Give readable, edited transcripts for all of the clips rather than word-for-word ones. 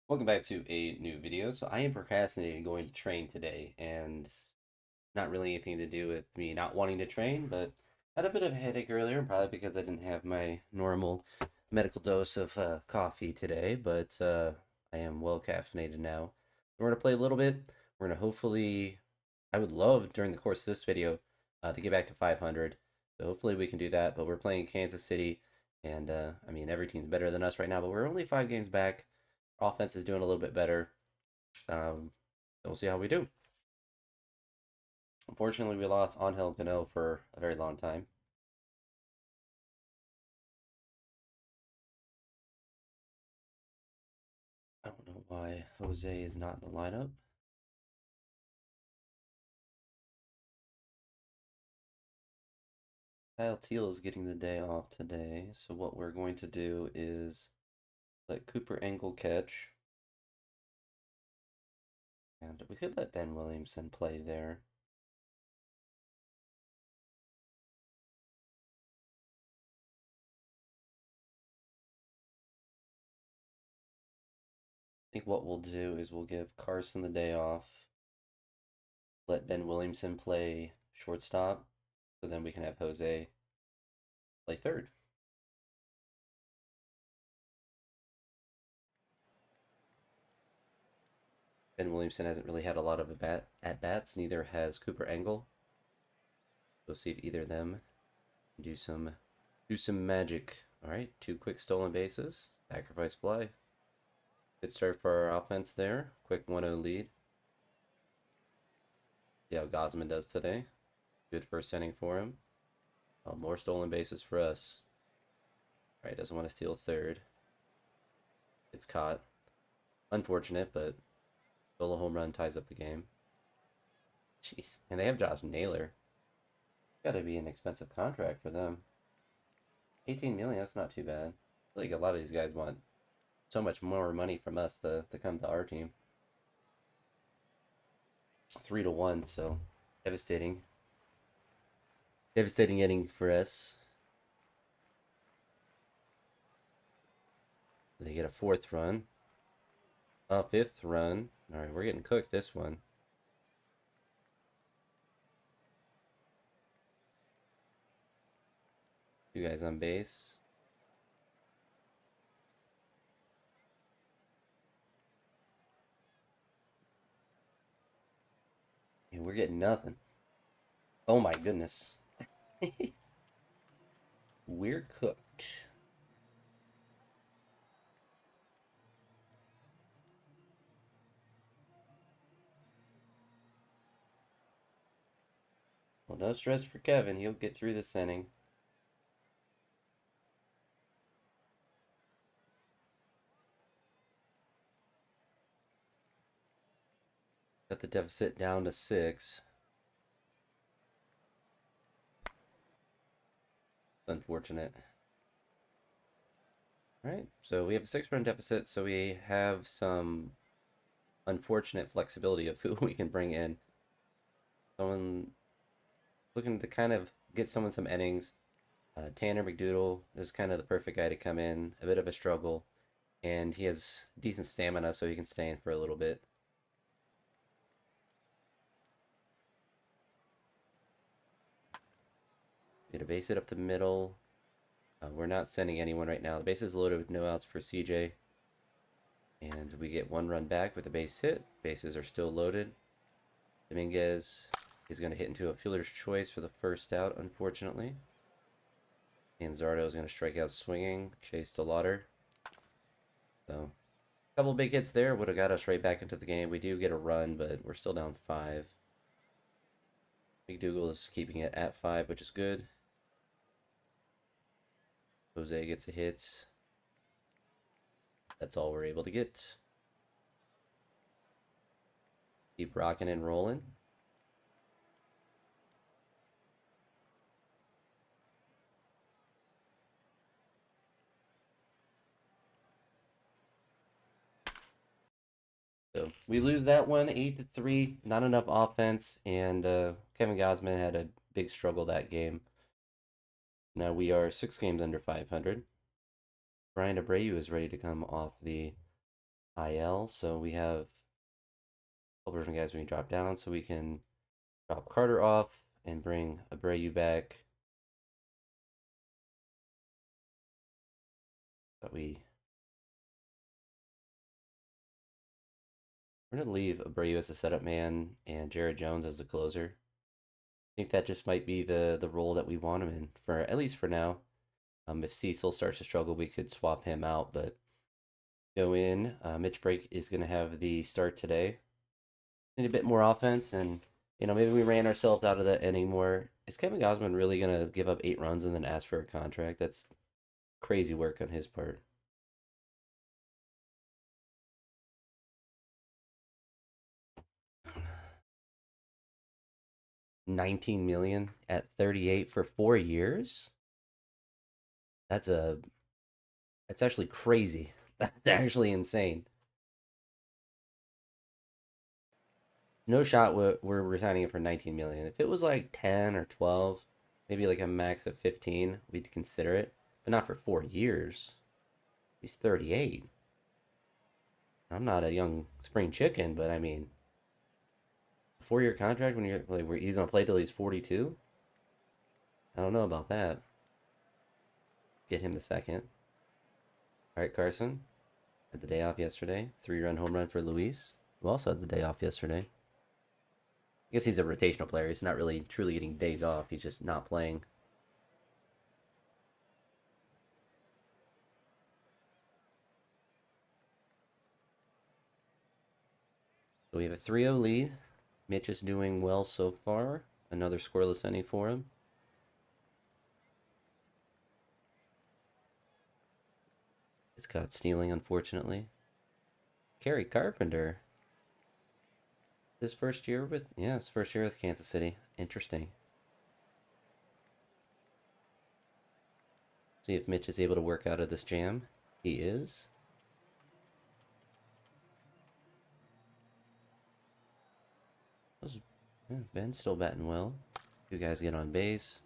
Welcome back to a new video. So I am procrastinating going to train today, and not really anything to do with me not wanting to train, but I had a bit of a headache earlier, probably because I didn't have my normal medical dose of coffee today, but I am well caffeinated now. We're gonna play a little bit. We're gonna hopefully, I would love during the course of this video to get back to 500. So hopefully we can do that. But we're playing Kansas City, and I mean every team's better than us right now, but we're only 5 games back. Offense is doing a little bit better. We'll see how we do. Unfortunately, we lost Angel Cano for a very long time. I don't know why Jose is not in the lineup. Kyle Teal is getting the day off today, so what we're going to do is let Cooper Engel catch, and we could let Ben Williamson play there. I think what we'll do is we'll give Carson the day off, let Ben Williamson play shortstop, so then we can have Jose play third. Ben Williamson hasn't really had a lot of at bats. Neither has Cooper Engel. We'll see if either of them do some magic. All right, 2 quick stolen bases. Sacrifice fly. Good start for our offense there. Quick 1-0 lead. See how Gosman does today. Good first inning for him. Oh, more stolen bases for us. All right, doesn't want to steal third. It's caught. Unfortunate, but solo home run ties up the game. Jeez, and they have Josh Naylor. Got to be an expensive contract for them. 18 million, that's not too bad. I feel like a lot of these guys want so much more money from us to come to our team. 3-1, so devastating. Devastating inning for us. They get a 4th run. A 5th run. Alright, we're getting cooked this one. Two guys on base. And we're getting nothing. Oh my goodness. We're cooked. Well, no stress for Kevin. He'll get through this inning. Got the deficit down to 6. Unfortunate. Alright, so we have a 6-run deficit, so we have some unfortunate flexibility of who we can bring in. Someone looking to kind of get someone some innings. Tanner McDougal is kind of the perfect guy to come in. A bit of a struggle, and he has decent stamina, so he can stay in for a little bit. Get a base hit up the middle. We're not sending anyone right now. The base is loaded with no outs for CJ. And we get 1 run back with a base hit. Bases are still loaded. Dominguez is going to hit into a fielder's choice for the first out, unfortunately. And Zardo is going to strike out swinging. Chase to Lauder. So, a couple big hits there would have got us right back into the game. We do get a run, but we're still down 5. McDougal is keeping it at 5, which is good. Jose gets a hit. That's all we're able to get. Keep rocking and rolling. So we lose that one 8-3. Not enough offense, and Kevin Gosman had a big struggle that game. Now we are 6 games under 500. Brian Abreu is ready to come off the IL. So we have a couple different guys we can drop down. So we can drop Carter off and bring Abreu back. But we're gonna leave Abreu as a setup man and Jared Jones as the closer. I think that just might be the role that we want him in for at least for now. If Cecil starts to struggle, we could swap him out, but go in. Mitch Brake is going to have the start today. Need a bit more offense, and maybe we ran ourselves out of that inning more. Is Kevin Gausman really going to give up 8 runs and then ask for a contract? That's crazy work on his part. 19 million at 38 for 4 years. That's a that's actually crazy. That's actually insane. No shot we're resigning it for 19 million. If it was like 10 or 12, maybe like a max of 15, we'd consider it, but not for 4 years. He's 38. I'm not a young spring chicken, but I mean, 4 year contract when you're like where he's gonna play till he's 42. I don't know about that. Get him the second. All right, Carson had the day off yesterday. 3-run home run for Luis, who also had the day off yesterday. I guess he's a rotational player. He's not really truly getting days off. He's just not playing. So we have a 3-0 lead. Mitch is doing well so far. Another scoreless inning for him. It's caught stealing, unfortunately. Kerry Carpenter. His first year with, yeah, his first year with Kansas City. Interesting. See if Mitch is able to work out of this jam. He is. Yeah, Ben's still batting well. You guys get on base.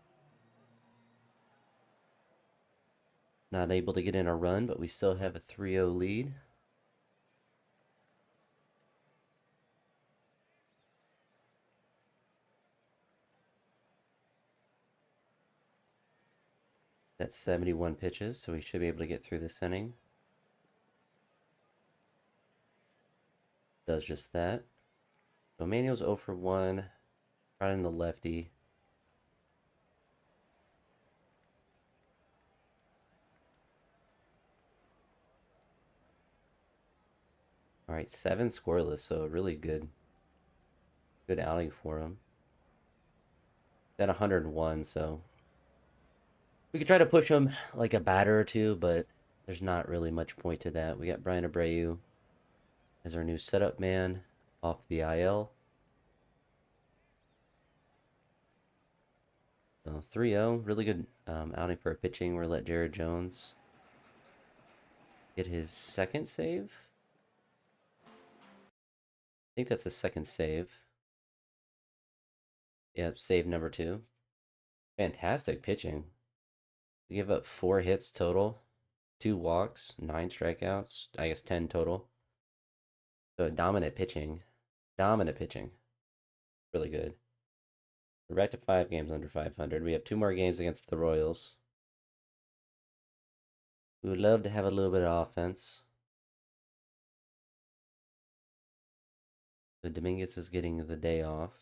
Not able to get in a run, but we still have a 3-0 lead. That's 71 pitches, so we should be able to get through this inning. Does just that. So Manuel's 0 for 1. Brought in the lefty. All right, 7 scoreless, so a really good outing for him. At 101, so we could try to push him like a batter or two, but there's not really much point to that. We got Brian Abreu as our new setup man off the IL. So 3-0, really good outing for our pitching. We're going to let Jared Jones get his second save. I think that's his second save. Yep, save number 2. Fantastic pitching. We give up 4 hits total, 2 walks, 9 strikeouts, I guess 10 total. So dominant pitching. Dominant pitching. Really good. We're back to 5 games under 500. We have 2 more games against the Royals. We would love to have a little bit of offense. So Dominguez is getting the day off.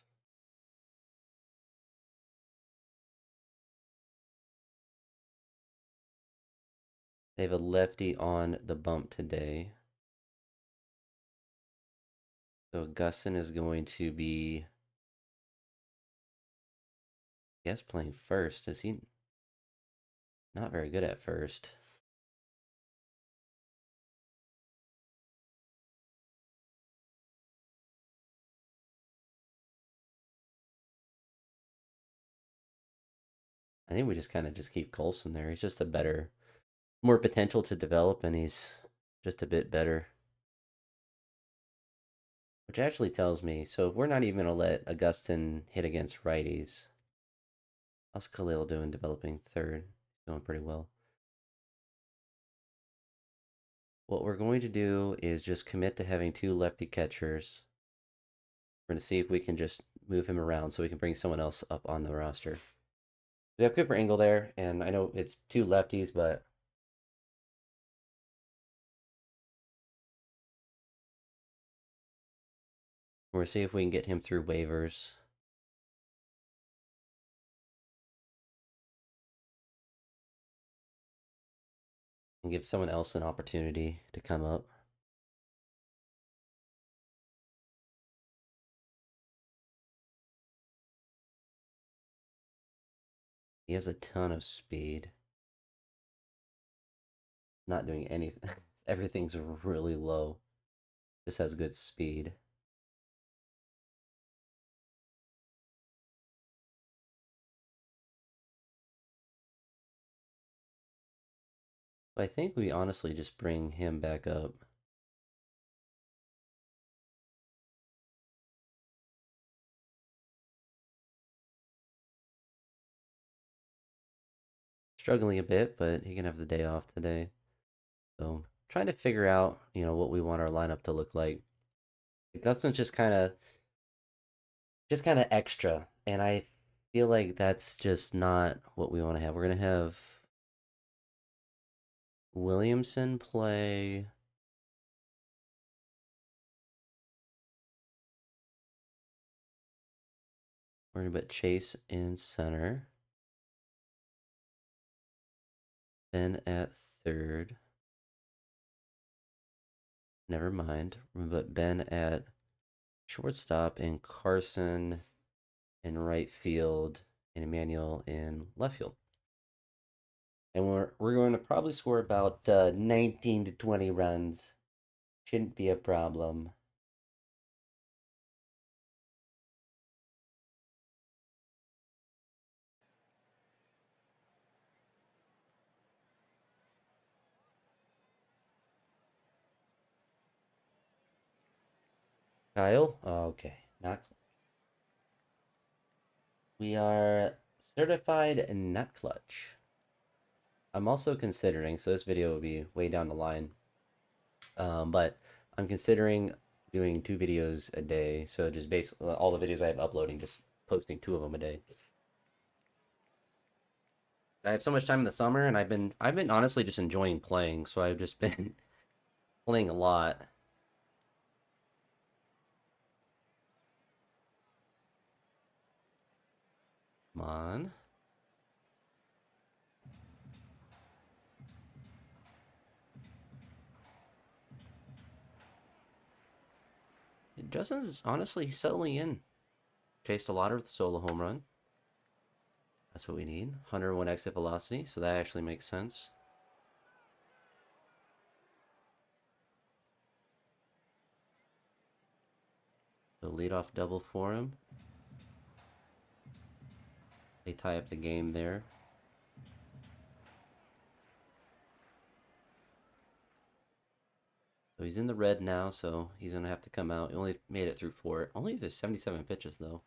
They have a lefty on the bump today. So Augustin is going to be, I guess, playing first. Is he not very good at first? I think we just kind of just keep Colson there. He's just a better, more potential to develop, and he's just a bit better. Which actually tells me, so if we're not even going to let Augustin hit against righties, how's Khalil doing developing third? Doing pretty well. What we're going to do is just commit to having two lefty catchers. We're going to see if we can just move him around so we can bring someone else up on the roster. We have Cooper Ingle there, and I know it's two lefties, but we're going to see if we can get him through waivers and give someone else an opportunity to come up. He has a ton of speed. Not doing anything. Everything's really low. Just has good speed. But I think we honestly just bring him back up. Struggling a bit, but he can have the day off today. So trying to figure out, what we want our lineup to look like. Gustin's just kind of extra, and I feel like that's just not what we want to have. We're gonna have Williamson play. We're gonna put Chase in center. Then at third. Never mind. We're gonna put Ben at shortstop and Carson in right field and Emmanuel in left field. And we're going to probably score about 19 to 20 runs. Shouldn't be a problem. Kyle? Okay. Not We are certified nut clutch. I'm also considering, so this video will be way down the line, but I'm considering doing 2 videos a day. So just basically all the videos I have uploading, just posting 2 of them a day. I have so much time in the summer, and I've been honestly just enjoying playing. So I've just been playing a lot. Come on. Justin's honestly settling in. Chased a lot of the solo home run. That's what we need. 101 exit velocity, so that actually makes sense. So leadoff double for him. They tie up the game there. So he's in the red now, so he's going to have to come out. He only made it through 4. Only there's 77 pitches, though.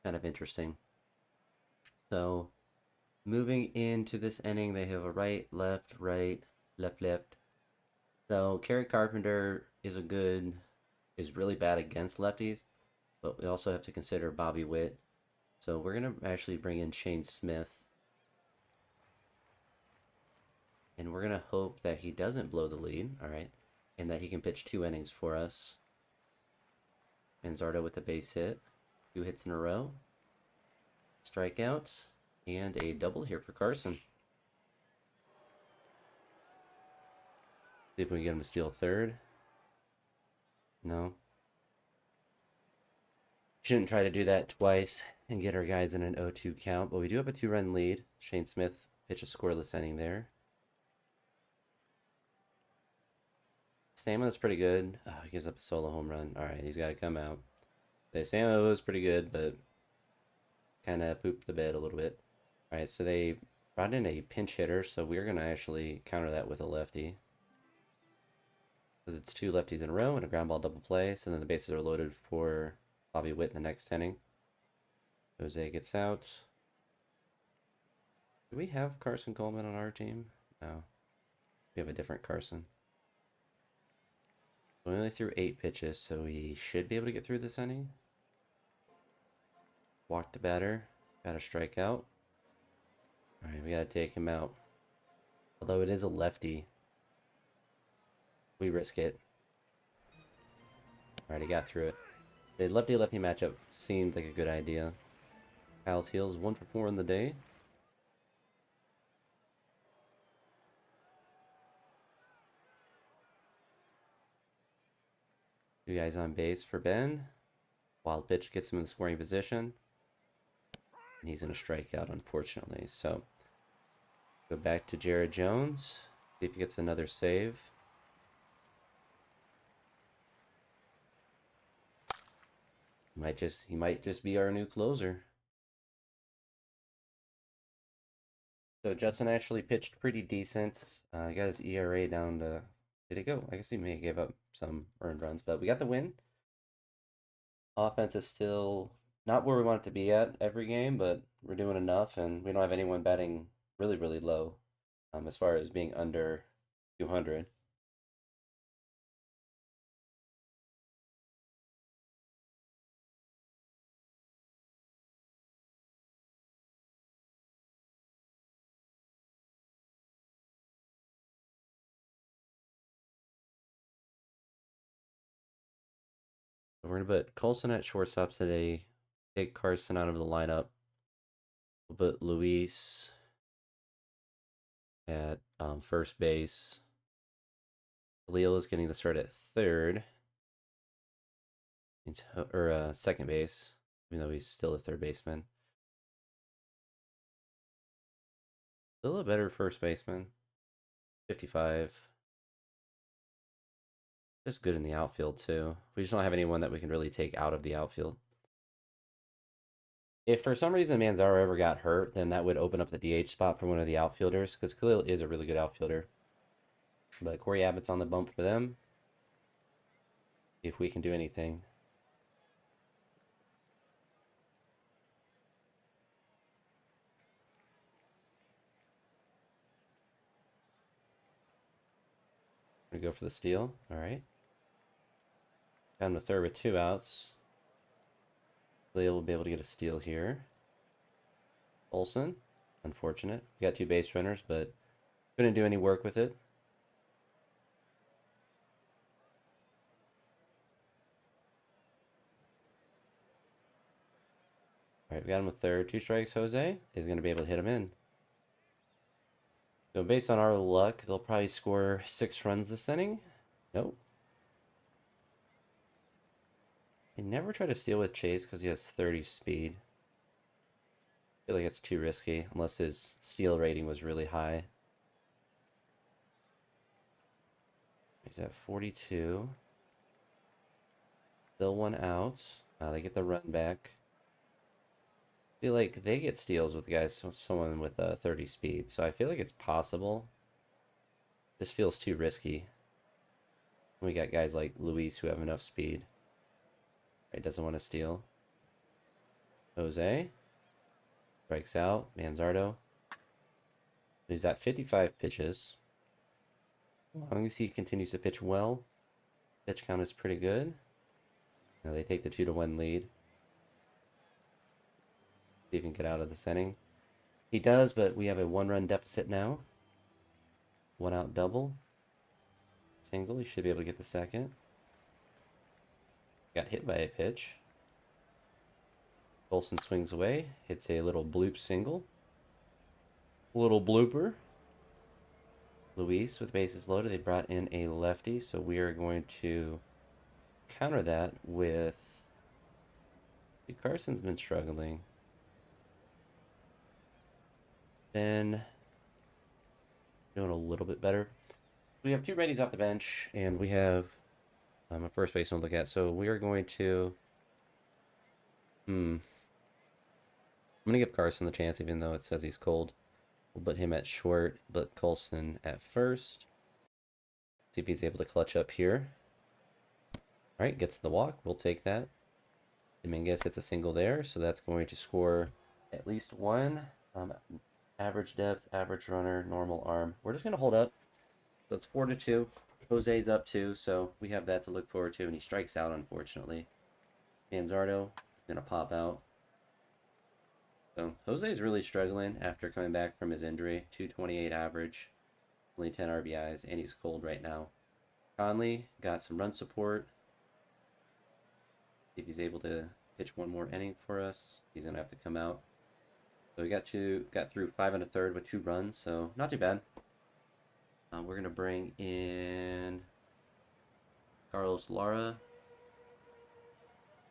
Kind of interesting. So moving into this inning, they have a right, left, left. So Kerry Carpenter is really bad against lefties, but we also have to consider Bobby Witt. So we're going to actually bring in Shane Smith. And we're going to hope that he doesn't blow the lead, all right, and that he can pitch 2 innings for us. Manzardo with a base hit. 2 hits in a row. Strikeouts. And a double here for Carson. See if we can get him to steal third. No. Shouldn't try to do that twice and get our guys in an 0-2 count, but we do have a 2-run lead. Shane Smith pitched a scoreless inning there. Stamina's pretty good. Oh, he gives up a solo home run. All right, he's got to come out. The stamina was pretty good, but kind of pooped the bed a little bit. All right, so they brought in a pinch hitter, so we're going to actually counter that with a lefty. Because it's 2 lefties in a row and a ground ball double play, so then the bases are loaded for Bobby Witt in the next inning. Jose gets out. Do we have Carson Coleman on our team? No. We have a different Carson. We only threw 8 pitches, so we should be able to get through this inning. Walked the batter, got a strikeout. Alright, we gotta take him out. Although it is a lefty, we risk it. Alright, he got through it. The lefty-lefty matchup seemed like a good idea. Kyle Teal's 1 for 4 in the day. Two guys on base for Ben. Wild pitch gets him in the scoring position. And he's in a strikeout, unfortunately. So, go back to Jared Jones. See if he gets another save. He might just be our new closer. So Justin actually pitched pretty decent. Got his ERA down to, did it go? I guess he may have gave up some earned runs, but we got the win. Offense is still not where we want it to be at every game, but we're doing enough, and we don't have anyone batting really, really low as far as being under 200. So we're going to put Colson at shortstop today, take Carson out of the lineup. We'll put Luis at first base. Leo is getting the start at third. Or second base, even though he's still a third baseman. Still a better first baseman. 55. Just good in the outfield, too. We just don't have anyone that we can really take out of the outfield. If for some reason Manzaro ever got hurt, then that would open up the DH spot for one of the outfielders, because Khalil is a really good outfielder. But Corey Abbott's on the bump for them. If we can do anything. We're going to go for the steal. All right. Down to third with 2 outs. Leo will be able to get a steal here. Olsen, unfortunate. We got 2 base runners, but couldn't do any work with it. All right, we got him with third. 2 strikes. Jose is going to be able to hit him in. So based on our luck, they'll probably score 6 runs this inning. Nope. I never try to steal with Chase because he has 30 speed. I feel like it's too risky unless his steal rating was really high. He's at 42. Still 1 out. They get the run back. I feel like they get steals with guys, someone with 30 speed. So I feel like it's possible. This feels too risky. We got guys like Luis who have enough speed. Right, doesn't want to steal. Jose strikes out. Manzardo. He's at 55 pitches. As long as he continues to pitch well, pitch count is pretty good. Now they take the 2-1 lead. See if he can get out of this inning. He does, but we have a 1-run deficit now. 1 out double. Single. He should be able to get the second. Got hit by a pitch. Olsen swings away. Hits a little bloop single. Little blooper. Luis with bases loaded. They brought in a lefty, so we are going to counter that with... See, Carson's been struggling. Ben doing a little bit better. We have 2 righties off the bench, and we have a first baseman to look at. So we are going to... I'm going to give Carson the chance, even though it says he's cold. We'll put him at short, but Colson at first. See if he's able to clutch up here. All right, gets the walk. We'll take that. Dominguez hits a single there, so that's going to score at least 1. Average depth, average runner, normal arm. We're just going to hold up. So it's 4-2. Jose's up too, so we have that to look forward to, and he strikes out, unfortunately. Manzardo is going to pop out. So Jose's really struggling after coming back from his injury. 228 average, only 10 RBIs, and he's cold right now. Conley got some run support. See if he's able to pitch one more inning for us. He's going to have to come out. So we got through 5 1/3 with 2 runs, so not too bad. We're going to bring in Carlos Lara.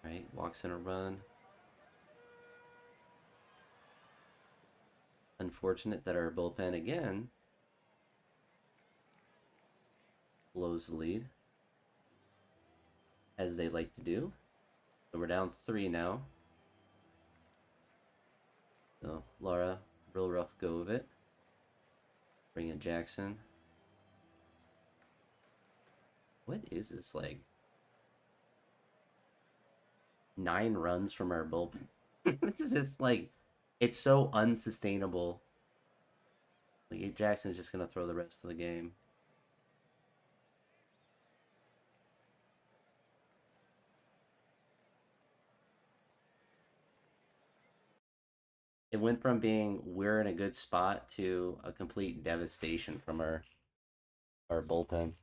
Right, walks in a run. Unfortunate that our bullpen again blows the lead, as they like to do. So we're down 3 now. So Lara, real rough go of it. Bring in Jackson. What is this, like 9 runs from our bullpen? This is just like, it's so unsustainable. Like Jackson's just gonna throw the rest of the game. It went from being we're in a good spot to a complete devastation from our bullpen.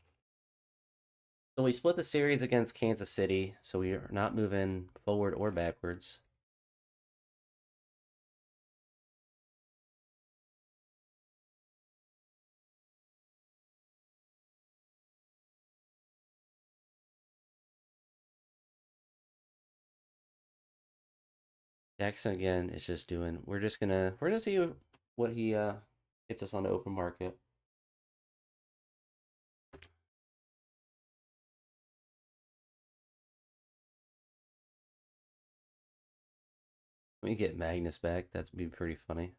So we split the series against Kansas City, so we are not moving forward or backwards. Jackson again is just doing. We're gonna see what he gets us on the open market. When we get Magnus back, that'd be pretty funny.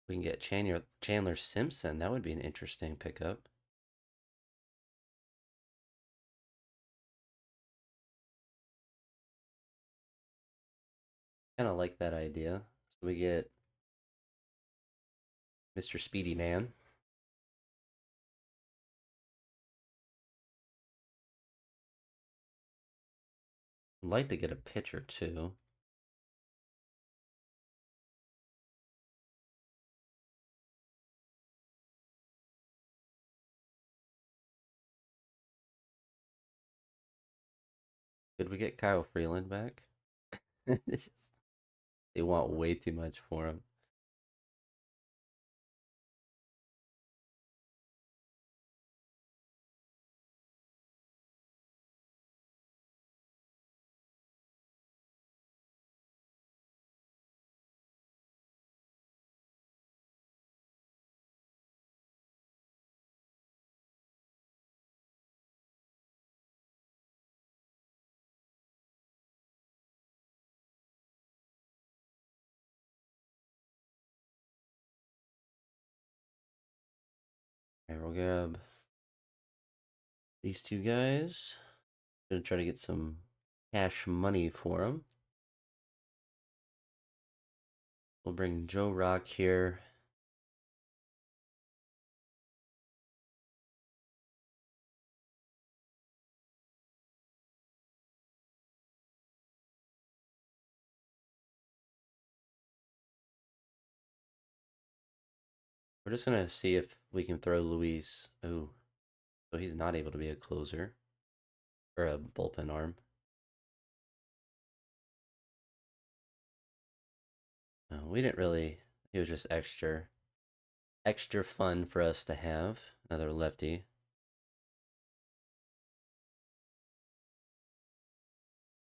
We can get Chandler Simpson. That would be an interesting pickup. Kind of like that idea. So we get Mr. Speedy Man. I'd like to get a pitcher too. Could we get Kyle Freeland back? They want way too much for him. Alright, we'll grab these 2 guys. Gonna try to get some cash money for them. We'll bring Joe Rock here. We're just gonna see if we can throw Luis. Oh, so he's not able to be a closer or a bullpen arm. We didn't really. He was just extra fun for us to have. Another lefty.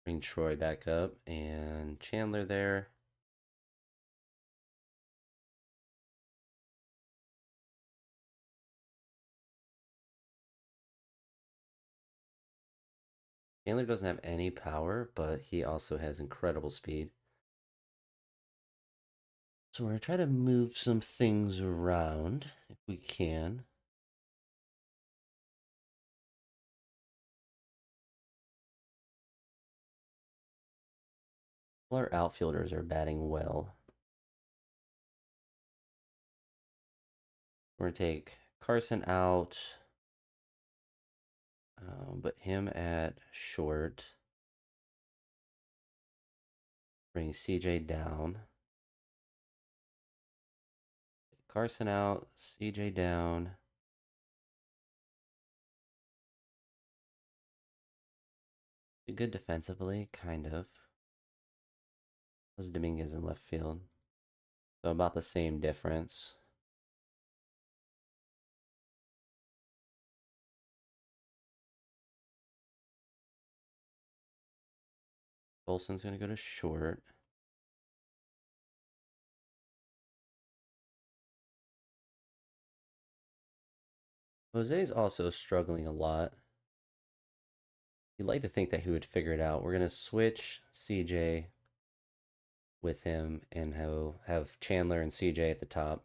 Bring Troy back up and Chandler there. Chandler doesn't have any power, but he also has incredible speed. So we're going to try to move some things around if we can. All our outfielders are batting well. We're going to take Carson out, but him at short. Bring CJ down. Carson out, CJ down. Good defensively, kind of. Was Dominguez in left field. So about the same difference. Olson's going to go to short. Jose's also struggling a lot. You'd like to think that he would figure it out. We're going to switch CJ with him and have Chandler and CJ at the top.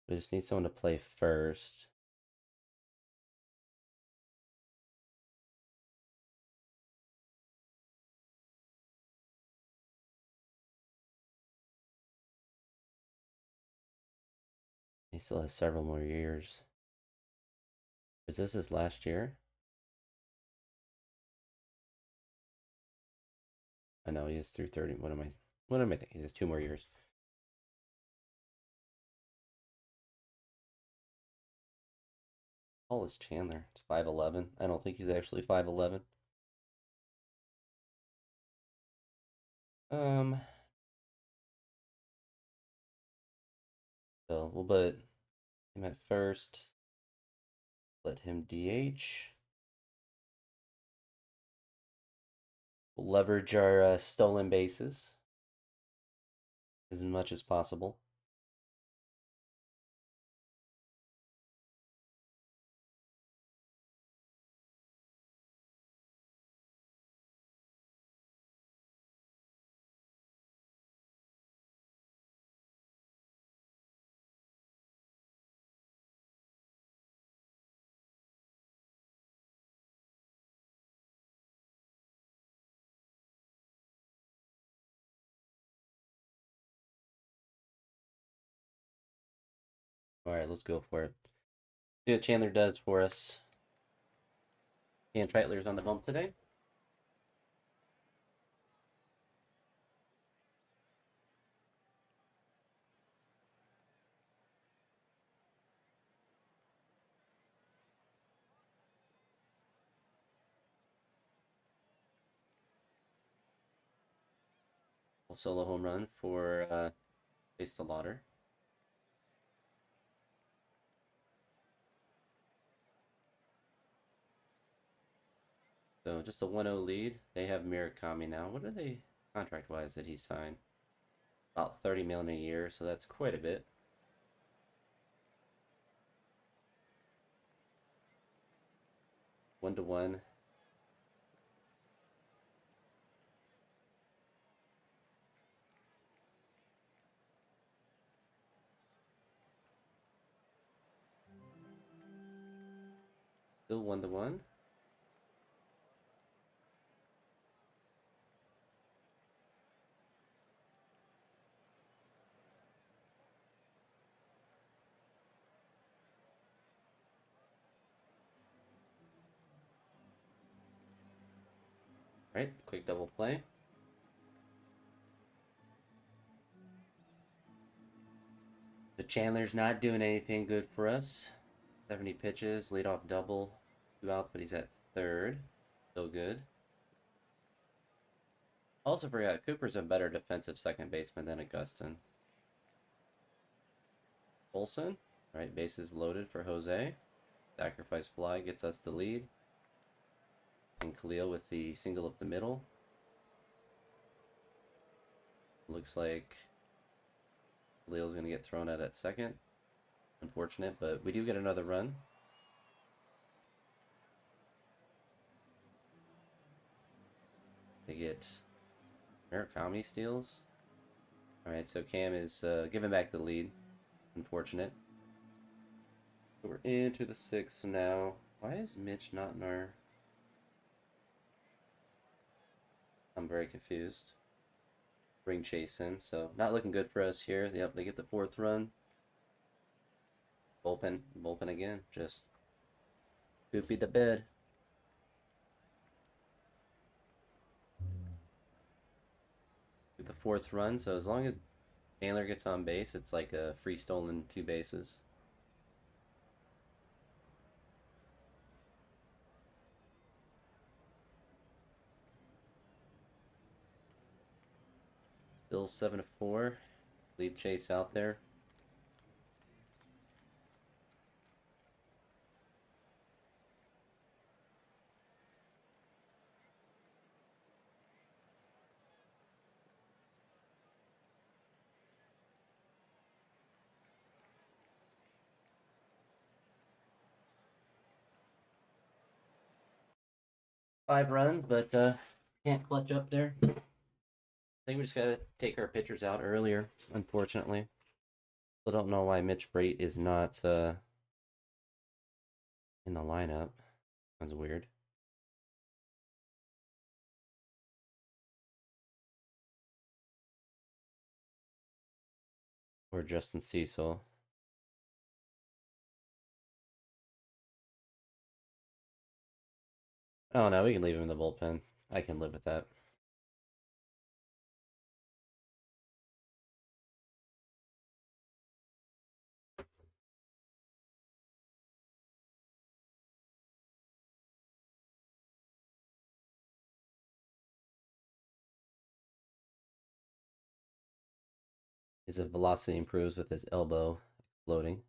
We just need someone to play first. He still has several more years. Is this his last year? I know he is through 30. What am I thinking? He has 2 more years. How tall is Chandler? It's 5'11". I don't think he's actually 5'11". Um, so we'll put him at first. Let him DH. We'll leverage our stolen bases as much as possible. All right, let's go for it. See what Chandler does for us. Dan Treitler's on the bump today. Solo home run for Base to Lauder. So just a 1-0 lead. They have Murakami now. What are they contract-wise that he signed? About 30 million a year, so that's quite a bit. 1-1. Still 1-1. Right, quick double play. The Chandler's not doing anything good for us. 70 pitches, leadoff double, 2 outs, but he's at third. Still good. Also forgot, Cooper's a better defensive second baseman than Augustin. Olson, right, bases loaded for Jose. Sacrifice fly gets us the lead. And Khalil with the single up the middle. Looks like Khalil's going to get thrown out at second. Unfortunate, but we do get another run. They get Murakami steals. Alright, so Cam is giving back the lead. Unfortunate. So we're into the 6th now. Why is Mitch not in our... I'm very confused. Bring Chase in, so not looking good for us here. Yep, they get the fourth run. Bullpen again. Just poopy the bed. Get the fourth run, so as long as Chandler gets on base, it's like a free stolen two bases. Still 7-4. Leave Chase out there. Five runs, but can't clutch up there. I think we just gotta take our pitchers out earlier, unfortunately. Still don't know why Mitch Brate is not in the lineup. That's weird. Or Justin Cecil. Oh no, we can leave him in the bullpen. I can live with that. His velocity improves with his elbow floating.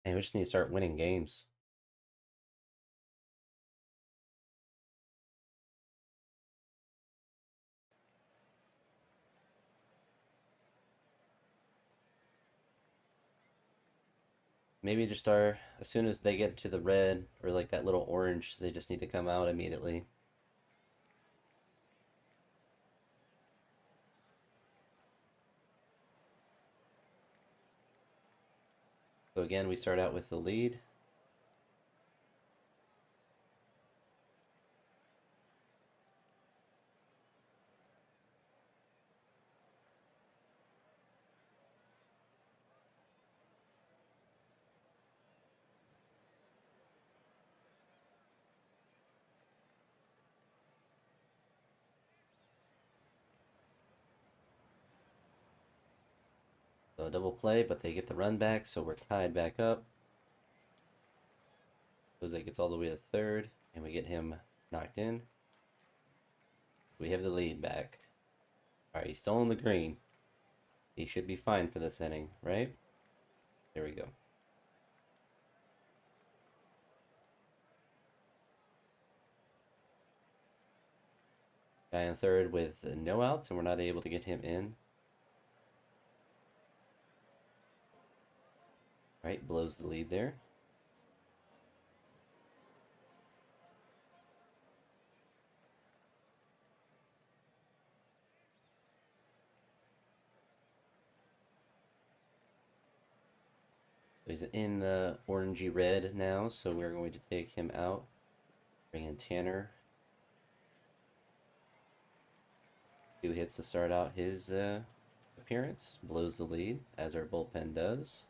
And we just need to start winning games. Maybe just start as soon as they get to the red or like that little orange, they just need to come out immediately. So again, we start out with the lead. So a double play, but they get the run back, so we're tied back up. Jose gets all the way to third, and we get him knocked in. We have the lead back. All right, he's still in the green. He should be fine for this inning, right? There we go. Guy in third with no outs, and we're not able to get him in. Right, blows the lead there. He's in the orangey red now, so we're going to take him out. Bring in Tanner. 2 hits to start out his appearance. Blows the lead, as our bullpen does.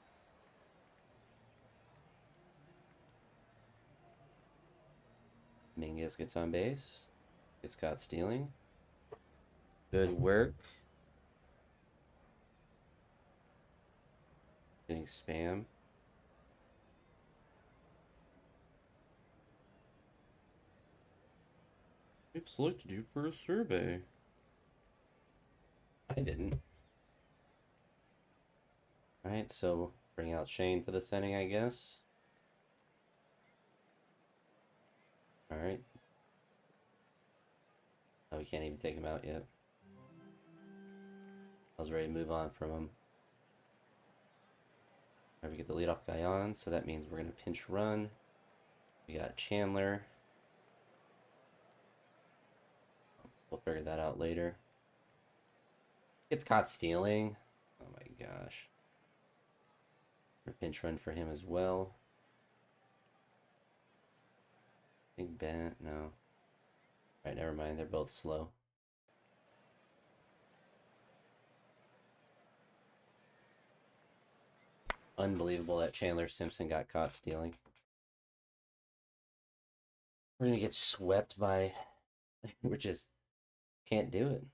Mingus gets on base. Gets caught stealing. Good work. Getting spam. We've selected you for a survey. I didn't. Alright, so bring out Shane for this inning, I guess. Alright. Oh, we can't even take him out yet. I was ready to move on from him. Alright, we get the leadoff guy on, so that means we're going to pinch run. We got Chandler. We'll figure that out later. Gets caught stealing. Oh my gosh. A pinch run for him as well. Big Ben, no. Alright, never mind. They're both slow. Unbelievable that Chandler Simpson got caught stealing. We're gonna get swept by. We just can't do it.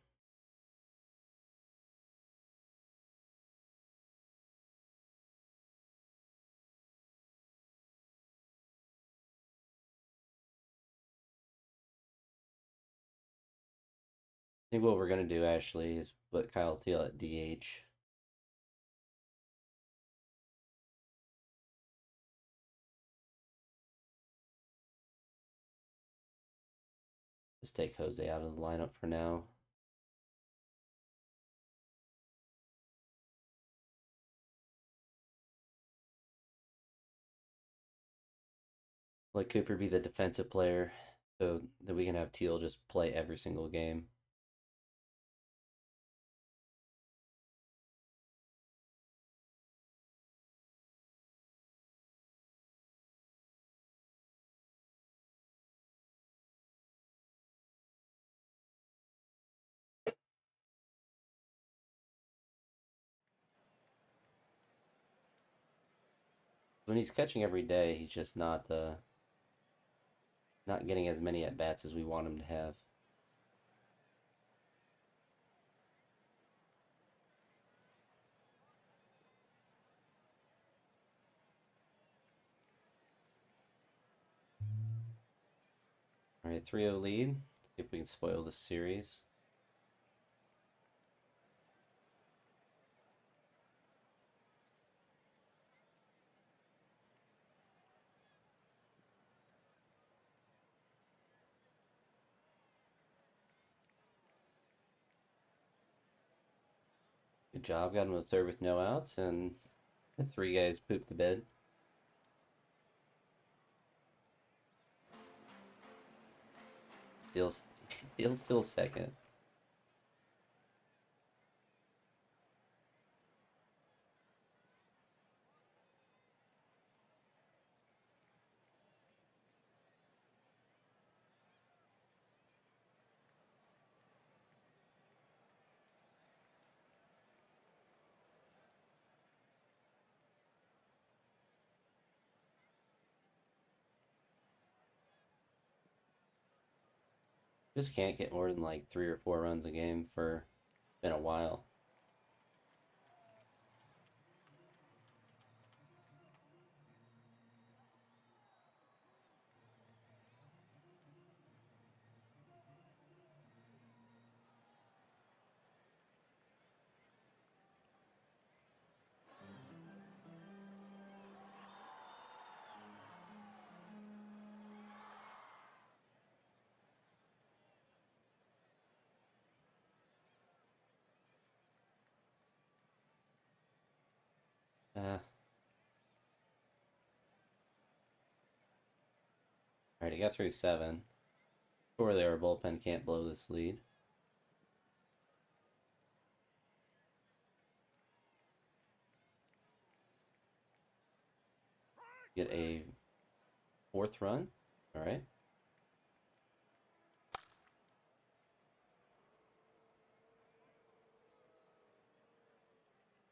I think what we're gonna do actually is put Kyle Teal at DH. Just take Jose out of the lineup for now. Let Cooper be the defensive player so that we can have Teal just play every single game. When he's catching every day, he's just not getting as many at bats as we want him to have. All right, 3-0 lead. See if we can spoil this series. Good job. Got him to the third with no outs, and the three guys pooped the bed. Steals, Steals still second. Just can't get more than like 3 or 4 runs a game for been a while. All right, he got through 7. Surely our bullpen can't blow this lead. Get a 4th run. All right.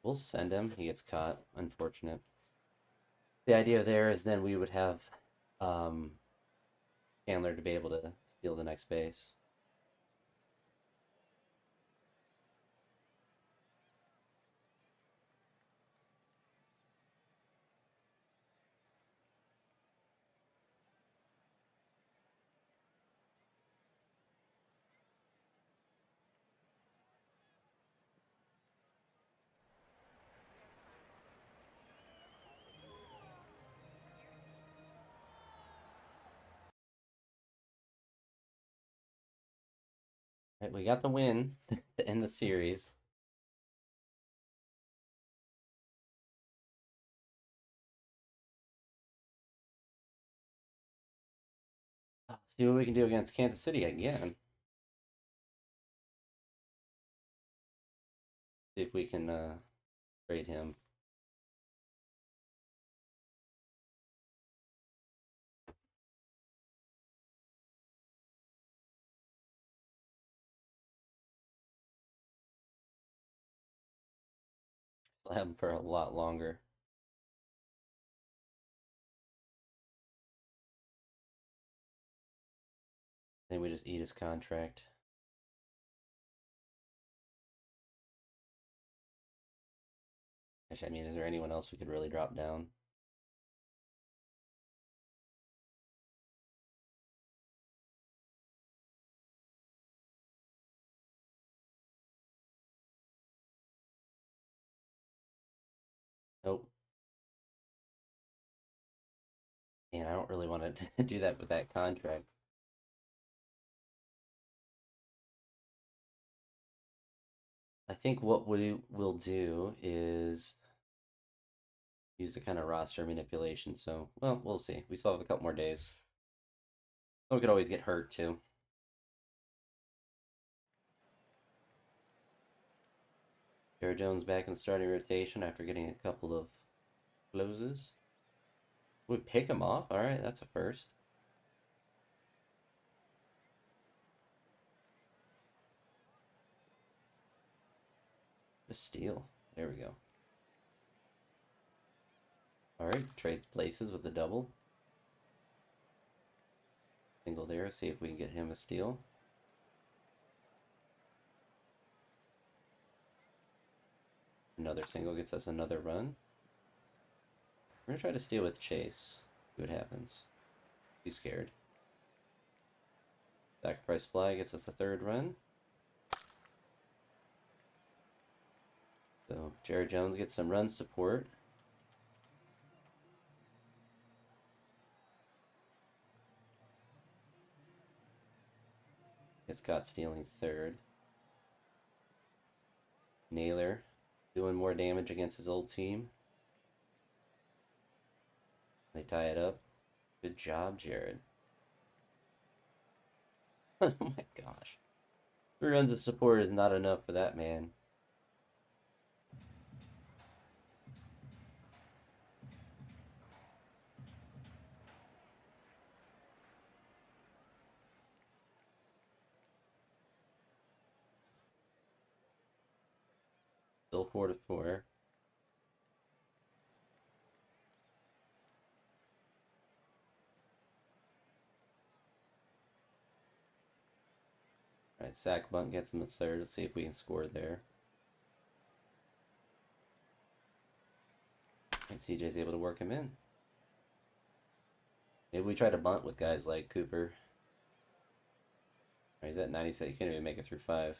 We'll send him. He gets caught. Unfortunate. The idea there is then we would have um, Chandler to be able to steal the next base. All right, we got the win to end the series. See what we can do against Kansas City again. See if we can trade him. We'll have him for a lot longer. Then we just eat his contract. Actually, I mean, is there anyone else we could really drop down? Nope. And I don't really want to do that with that contract. I think what we will do is use the kind of roster manipulation. So, well, we'll see. We still have a couple more days. We could always get hurt too. Jared Jones back in the starting rotation after getting a couple of closes. We pick him off? All right, that's a first. A steal. There we go. All right, trades places with the double. Single there. See if we can get him a steal. Another single gets us another run. We're gonna try to steal with Chase. See what happens. Be scared. Sacrifice fly gets us a third run. So Jared Jones gets some run support. Gets caught stealing third. Naylor doing more damage against his old team. They tie it up. Good job, Jared. Oh my gosh. 3 runs of support is not enough for that man. Still 4-4. Alright, sack bunt gets him a third. Let's see if we can score there. And CJ's able to work him in. Maybe we try to bunt with guys like Cooper. Right, he's at 96. You can't even make it through 5.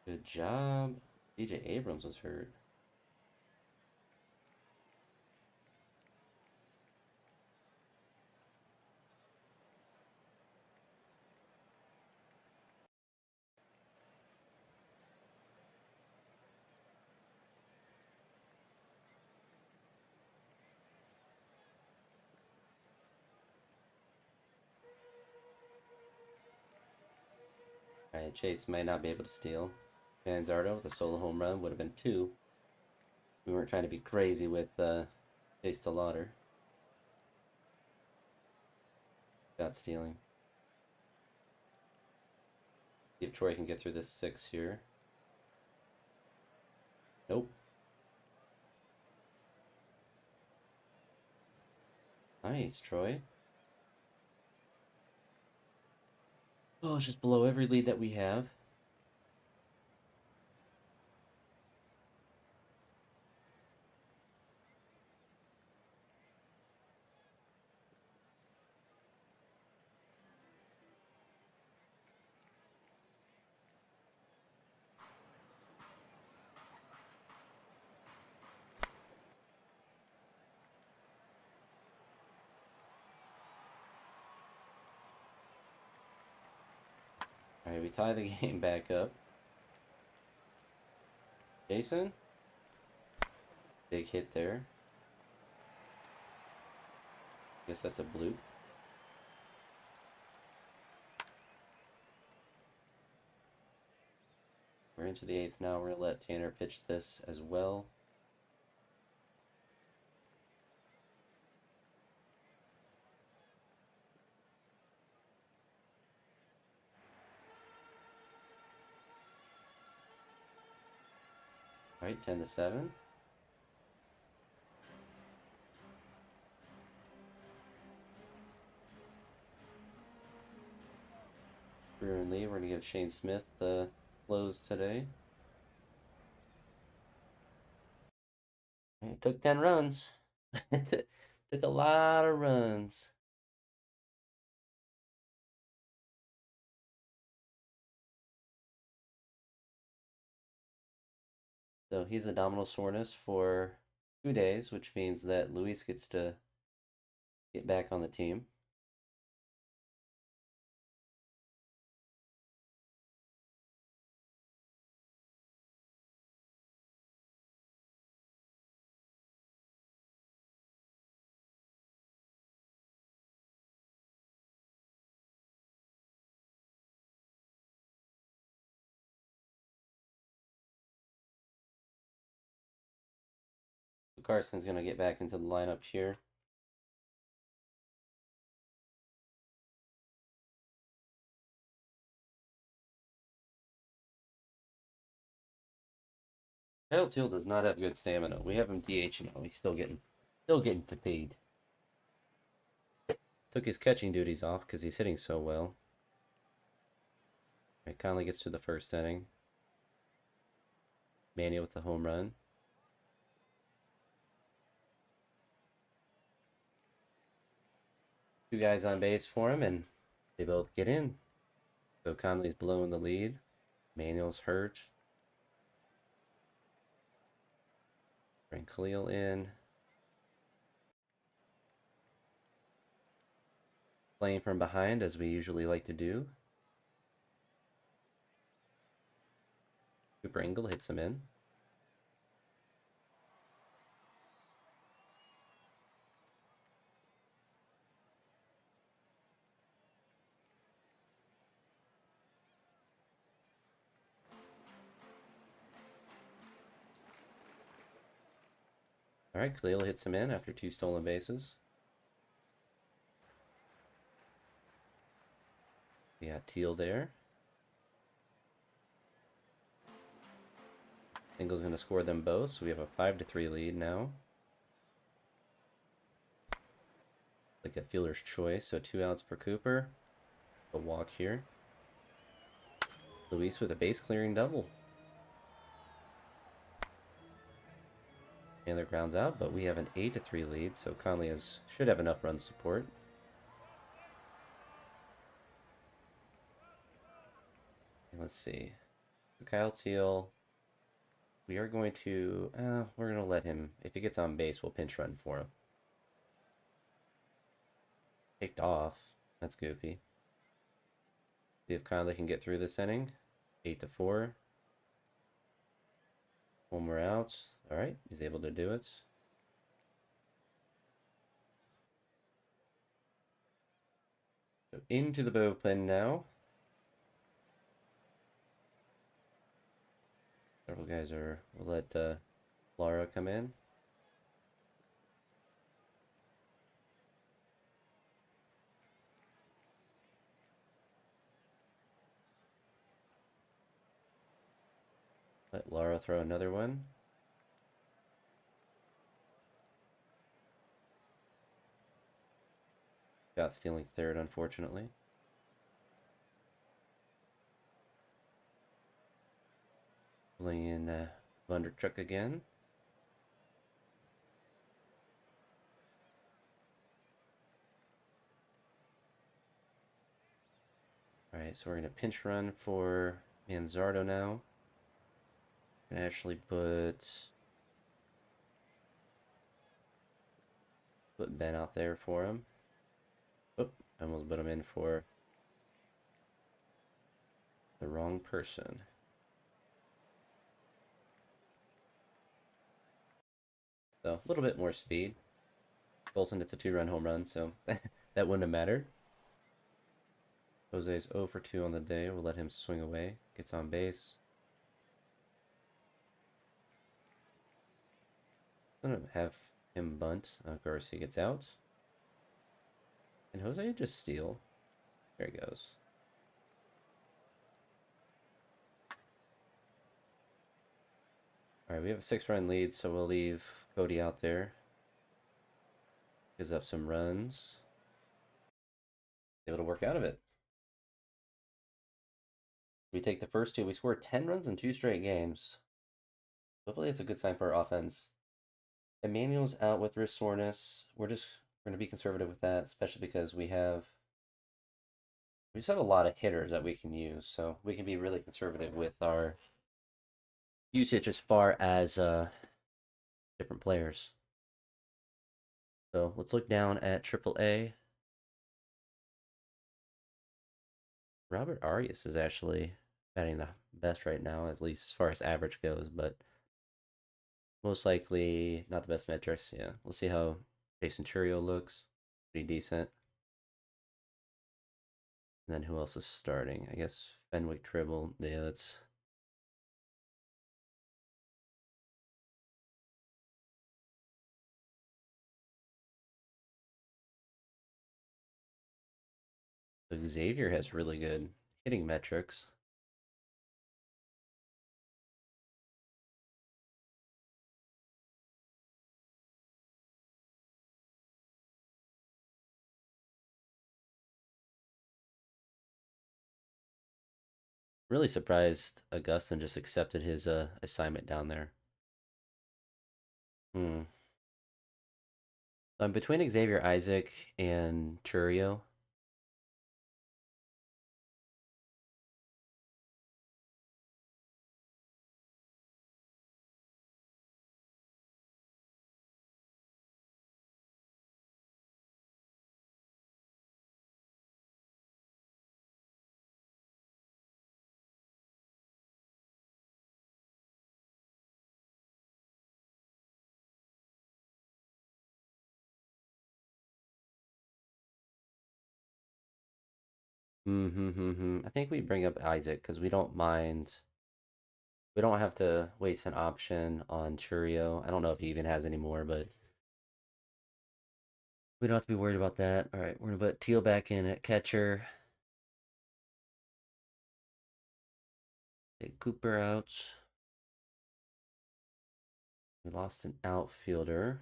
Good job. DJ Abrams was hurt. Alright, Chase might not be able to steal. Manzardo with a solo home run would have been 2. We weren't trying to be crazy with Chase to Lauder. Got stealing. See if Troy can get through this 6 here. Nope. Nice, Troy. Oh, it's just below every lead that we have. Alright, we tie the game back up. Jason, big hit there. Guess that's a bloop. We're into the eighth now. We're gonna let Tanner pitch this as well. All right, 10-7. Brewer and Lee, we're gonna give Shane Smith the close today. It took 10 runs. Took a lot of runs. So he's abdominal soreness for 2 days, which means that Luis gets to get back on the team. Carson's going to get back into the lineup here. Kyle Teal does not have good stamina. We have him DH now. He's still getting fatigued. Took his catching duties off because he's hitting so well. Right, Conley gets to the first inning. Manny with the home run. Two guys on base for him, and they both get in. So Conley's blowing the lead. Manuel's hurt. Bring Khalil in. Playing from behind, as we usually like to do. Cooper Engel hits him in. All right, Khalil hits him in after 2 stolen bases. We got Teal there. Engel's going to score them both, so we have a 5-3 lead now. Like a fielder's choice, so 2 outs for Cooper. A walk here. Luis with a base clearing double. Taylor grounds out, but we have an 8-3 lead, so Conley should have enough run support. And let's see. Kyle Teal. We are going to, we're going to let him, if he gets on base, we'll pinch run for him. Picked off. That's goofy. See if Conley can get through this inning. 8-4. One more out. All right, he's able to do it. So into the bullpen now. Several guys we'll let Lara come in. Let Lara throw another one. Got stealing third, unfortunately. Pulling in Vonderchuk again. Alright, so we're going to pinch run for Manzardo now. Gonna actually put Ben out there for him. Oop, I almost put him in for the wrong person. So a little bit more speed. Bolton, it's a 2-run home run, so that wouldn't have mattered. Jose's 0 for 2 on the day. We'll let him swing away. Gets on base. I'm gonna have him bunt. Garcia gets out. And Jose just steal. There he goes. Alright, we have a 6-run lead, so we'll leave Cody out there. Gives up some runs. Able to work out of it. We take the first two. We scored 10 runs in 2 straight games. Hopefully it's a good sign for our offense. Emmanuel's out with wrist soreness. We're going to be conservative with that, especially because we just have a lot of hitters that we can use, so we can be really conservative with our usage as far as different players. So let's look down at AAA. Robert Arias is actually batting the best right now, at least as far as average goes, but most likely not the best metrics. Yeah, we'll see how Jason Churio looks. Pretty decent. And then who else is starting? I guess Fenwick Tribble. Yeah, that's. Xavier has really good hitting metrics. Really surprised Augustin just accepted his assignment down there. Hmm. Between Xavier Isaac and Churio. I think we bring up Isaac because we don't mind. We don't have to waste an option on Churio. I don't know if he even has any more, but we don't have to be worried about that. All right, we're gonna put Teal back in at catcher. Take Cooper out. We lost an outfielder.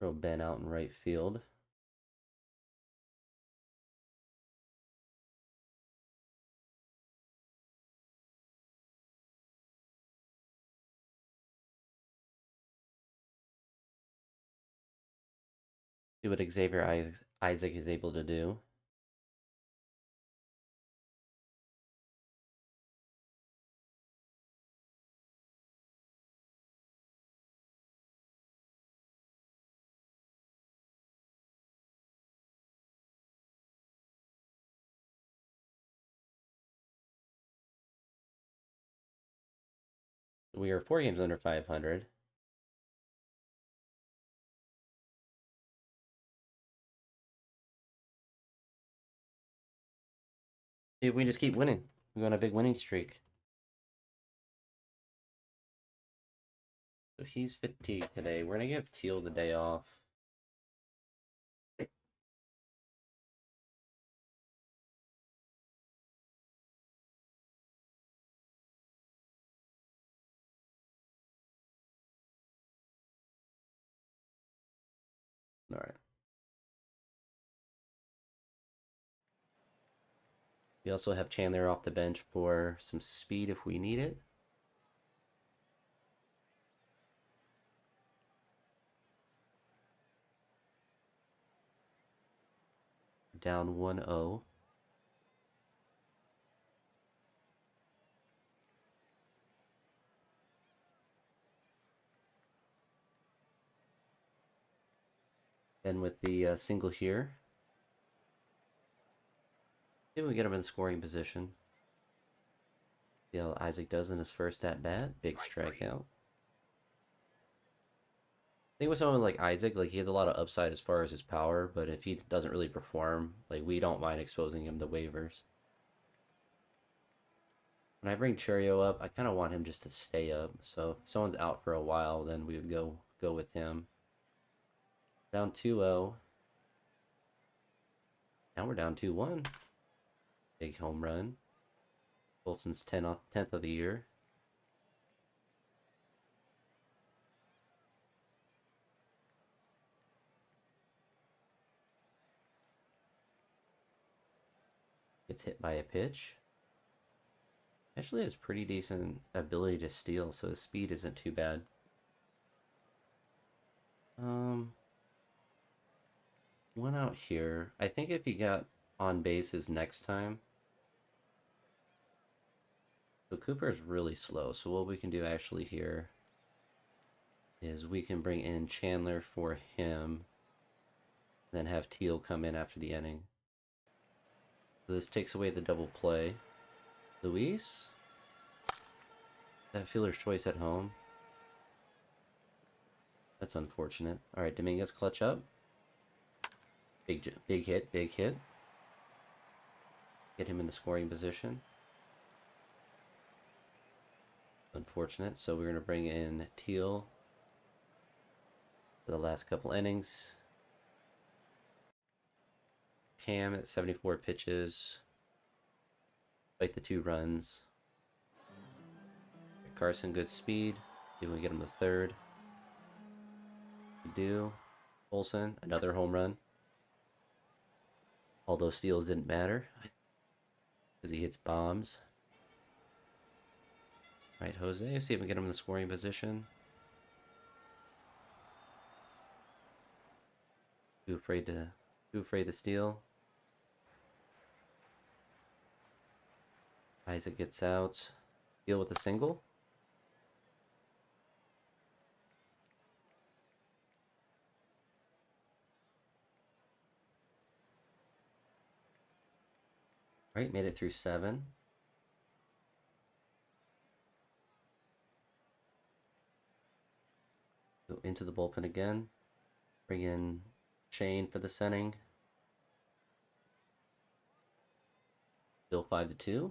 Throw Ben out in right field. See what Isaac is able to do. We are 4 games under 500. See if we just keep winning. We're on a big winning streak. So he's fatigued today. We're gonna give Teal the day off. All right. We also have Chandler off the bench for some speed if we need it. Down 1-0. And with the single here, See if we get him in scoring position. See how Isaac does in his first at bat. Big strikeout. I think with someone like Isaac, like he has a lot of upside as far as his power, but if he doesn't really perform, like we don't mind exposing him to waivers. When I bring Cheerio up, I kind of want him just to stay up. So if someone's out for a while, then we would go with him. Down 2-0. Now we're down 2-1. Big home run. Wilson's 10th of the year. Gets hit by a pitch. Actually has pretty decent ability to steal, so his speed isn't too bad. One out here. I think if he got on bases next time. So Cooper is really slow, so what we can do actually here is we can bring in Chandler for him, then have Teal come in after the inning. So this takes away the double play. Luis? That fielder's choice at home. That's unfortunate. Alright, Dominguez clutch up. Big hit, big hit. Get him in the scoring position. Unfortunate, so we're going to bring in Teal for the last couple innings. Cam at 74 pitches. Fight the 2 runs. Carson, good speed. Do we get him the third? We do. Olsen, another home run. Although steals didn't matter because he hits bombs. Right, Jose, see if we can get him in the scoring position. Too afraid to steal. Isaac gets out. Deal with a single. Right, made it through 7. Go into the bullpen again. Bring in Shane for the setting. Still 5-2.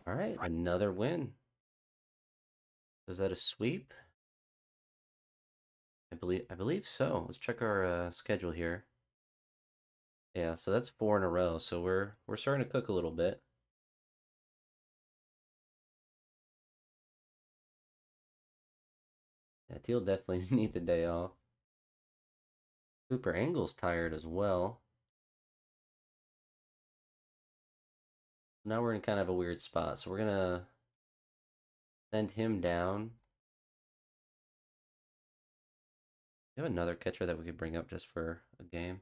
All right, another win. Is that a sweep? I believe so. Let's check our schedule here. Yeah, so that's 4 in a row. So we're starting to cook a little bit. Yeah, Teal definitely need the day off. Cooper Engel's tired as well. Now we're in kind of a weird spot. So we're gonna send him down. We have another catcher that we could bring up just for a game.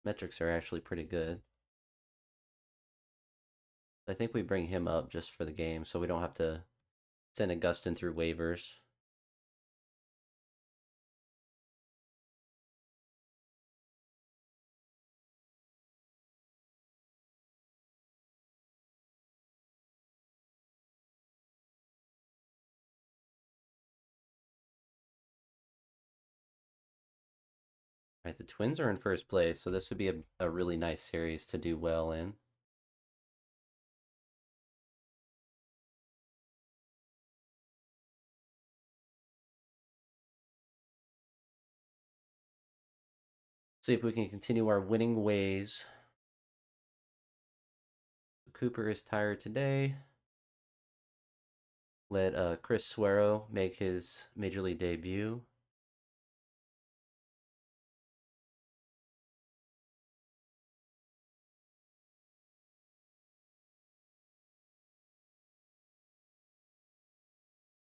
Metrics are actually pretty good. I think we bring him up just for the game so we don't have to send Augustin through waivers. Right, the Twins are in first place, so this would be a really nice series to do well in. See if we can continue our winning ways. Cooper is tired today. Let Chris Suero make his Major League debut.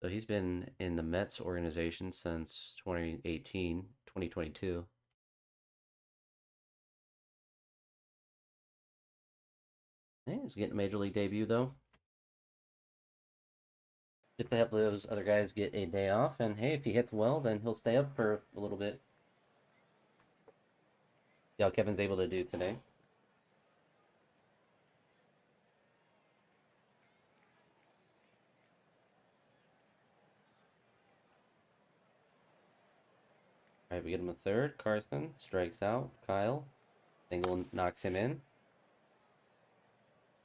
So he's been in the Mets organization since 2018, 2022. Hey, he's getting a major league debut though. Just to help those other guys get a day off, and hey, if he hits well, then he'll stay up for a little bit. See how Kevin's able to do today. All right, we get him a third. Carson strikes out. Kyle. Engel knocks him in.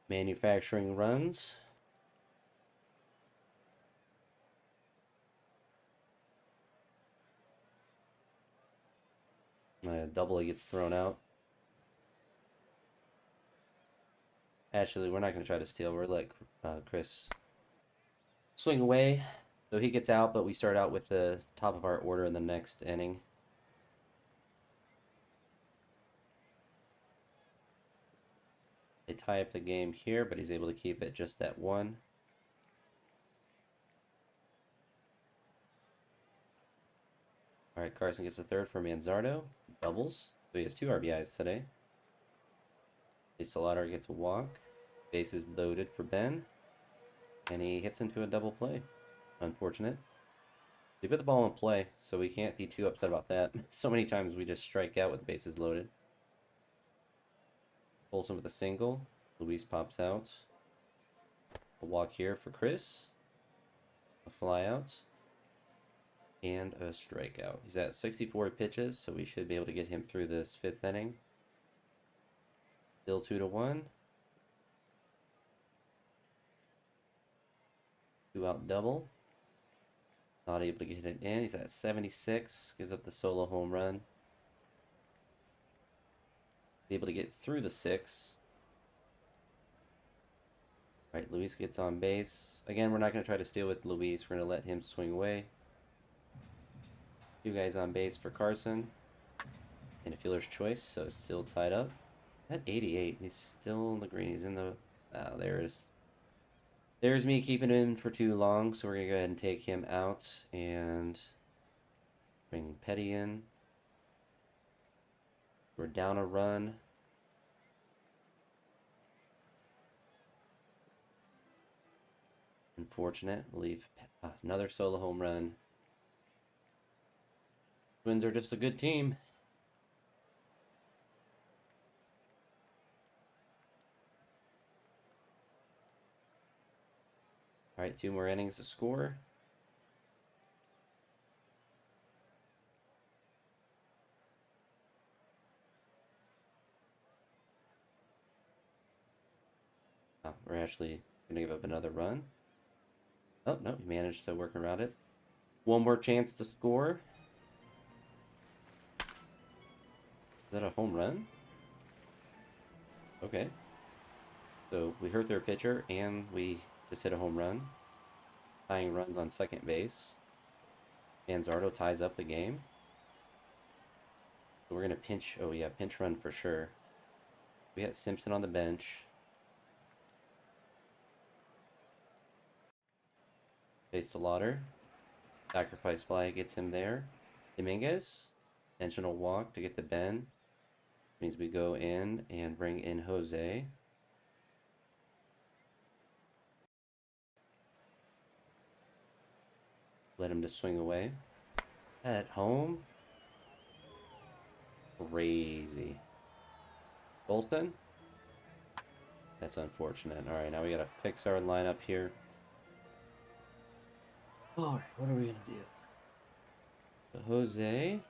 Manufacturing runs. Double he gets thrown out. Actually, we're not going to try to steal. We're let Chris swing away. So he gets out, but we start out with the top of our order in the next inning. They tie up the game here, but he's able to keep it just at one. All right, Carson gets the third for Manzardo. Doubles. So he has 2 RBIs today. Salado gets a walk. Bases loaded for Ben. And he hits into a double play. Unfortunate. They put the ball in play, so we can't be too upset about that. So many times we just strike out with the bases loaded. Olsen with a single. Luis pops out. A walk here for Chris. A fly out. And a strikeout. He's at 64 pitches, so we should be able to get him through this 5th inning. Still 2-1. 2-out double. Not able to get it in. He's at 76. Gives up the solo home run. Able to get through the 6. All right, Luis gets on base. Again, we're not going to try to steal with Luis. We're going to let him swing away. 2 guys on base for Carson. And a fielder's choice, so it's still tied up. At 88, he's still in the green. He's in the... There's me keeping him for too long, so we're going to go ahead and take him out and bring Petty in. We're down a run. Unfortunate. We'll leave another solo home run. Twins are just a good team. All right, 2 more innings to score. Oh, we're actually going to give up another run. Oh, no, we managed to work around it. 1 more chance to score. Is that a home run? Okay. So we hurt their pitcher, and we just hit a home run. Tying runs on second base. Manzardo ties up the game. So we're going to pinch... Oh, yeah, pinch run for sure. We got Simpson on the bench. Face to Lauder. Sacrifice fly gets him there. Dominguez. Intentional walk to get to Ben. Means we go in and bring in Jose. Let him just swing away. At home. Crazy. Bolton? That's unfortunate. Alright, now we gotta fix our lineup here. Alright, what are we gonna do? So Jose.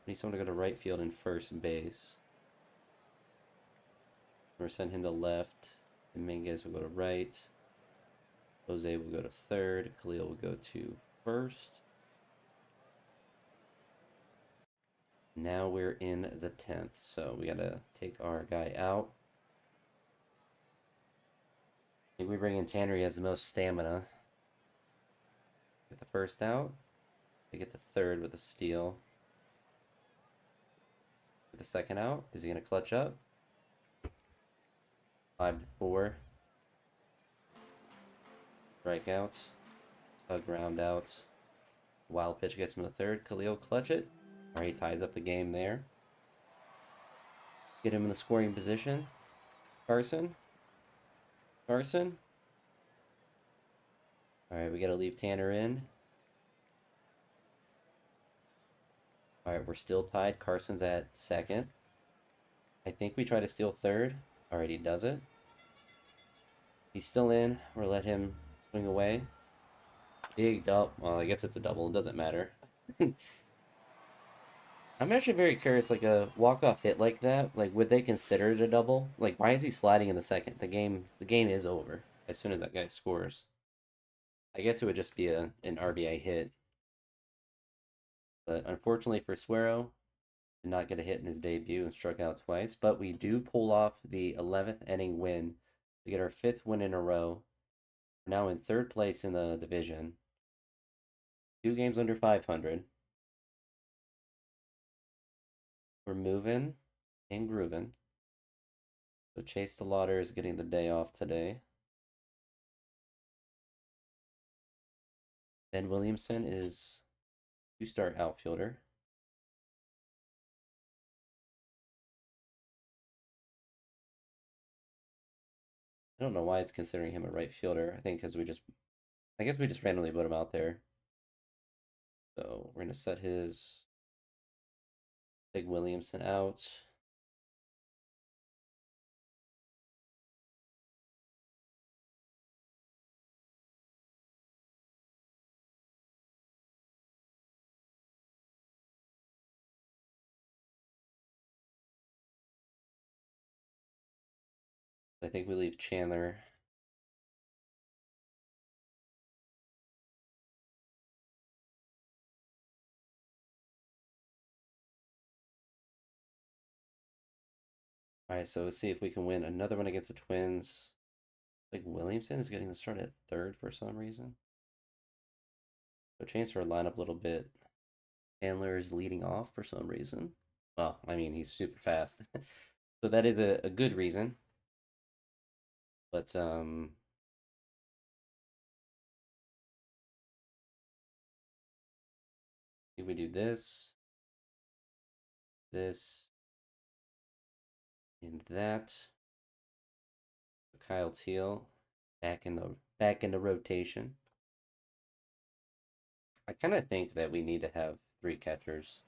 Need someone to go to right field and first base. We're send him to left. Dominguez will go to right. Jose will go to third. Khalil will go to first. Now we're in the 10th, so we gotta take our guy out. I think we bring in Tanner. He has the most stamina. Get the first out. They get the third with a steal. Get the second out. Is he gonna clutch up? 5-4. Strikeouts. A ground out. Wild pitch gets him the third. Khalil clutch it. All right, ties up the game there. Get him in the scoring position. Carson. Carson. All right, we got to leave Tanner in. All right, we're still tied. Carson's at second. I think we try to steal third. All right, he does it. He's still in. We'll let him swing away. Big double. Well, I guess it's a double. It doesn't matter. I'm actually very curious, like a walk-off hit like that, like would they consider it a double? Like, why is he sliding in the second? The game is over as soon as that guy scores. I guess it would just be an RBI hit, but unfortunately for Suero, did not get a hit in his debut and struck out twice. But we do pull off the 11th inning win. We get our fifth win in a row. We're now in third place in the division, 2 games under 500. We're moving and grooving. So Chase DeLauder is getting the day off today. Ben Williamson is 2-star outfielder. I don't know why it's considering him a right fielder. I think because I guess we just randomly put him out there. So we're gonna set his Big Williamson out. I think we leave Chandler. All right, so let's see if we can win another one against the Twins. Like Williamson is getting the start at third for some reason. So change our lineup a little bit. Chandler is leading off for some reason. Well, I mean, he's super fast. So that is a good reason. But if we do this, this, and that. Kyle Teal back in the rotation. I kind of think that we need to have 3 catchers.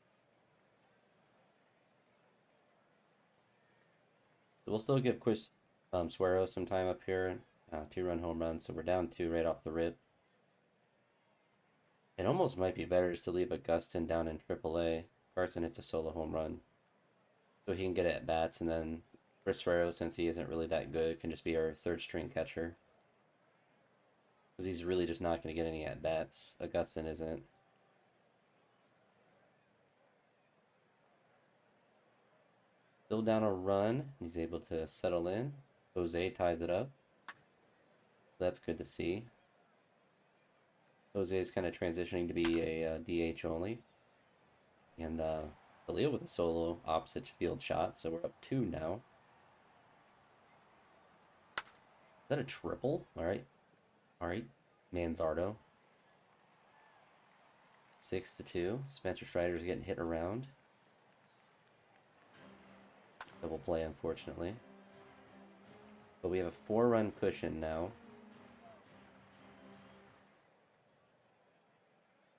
So we'll still give Chris Suero some time up here. 2-run home run, so we're down 2 right off the rip. It almost might be better just to leave Augustin down in AAA. Carson hits a solo home run, so he can get at bats, and then Chris Suero, since he isn't really that good, can just be our third string catcher. Because he's really just not going to get any at bats. Augustin isn't. Still down a run. He's able to settle in. Jose ties it up. That's good to see. Jose is kind of transitioning to be a DH only. And Khalil with a solo opposite field shot. So we're up 2 now. Is that a triple? All right. All right. Manzardo. 6-2. Spencer Strider's getting hit around. Double play, unfortunately. But we have a 4-run cushion now.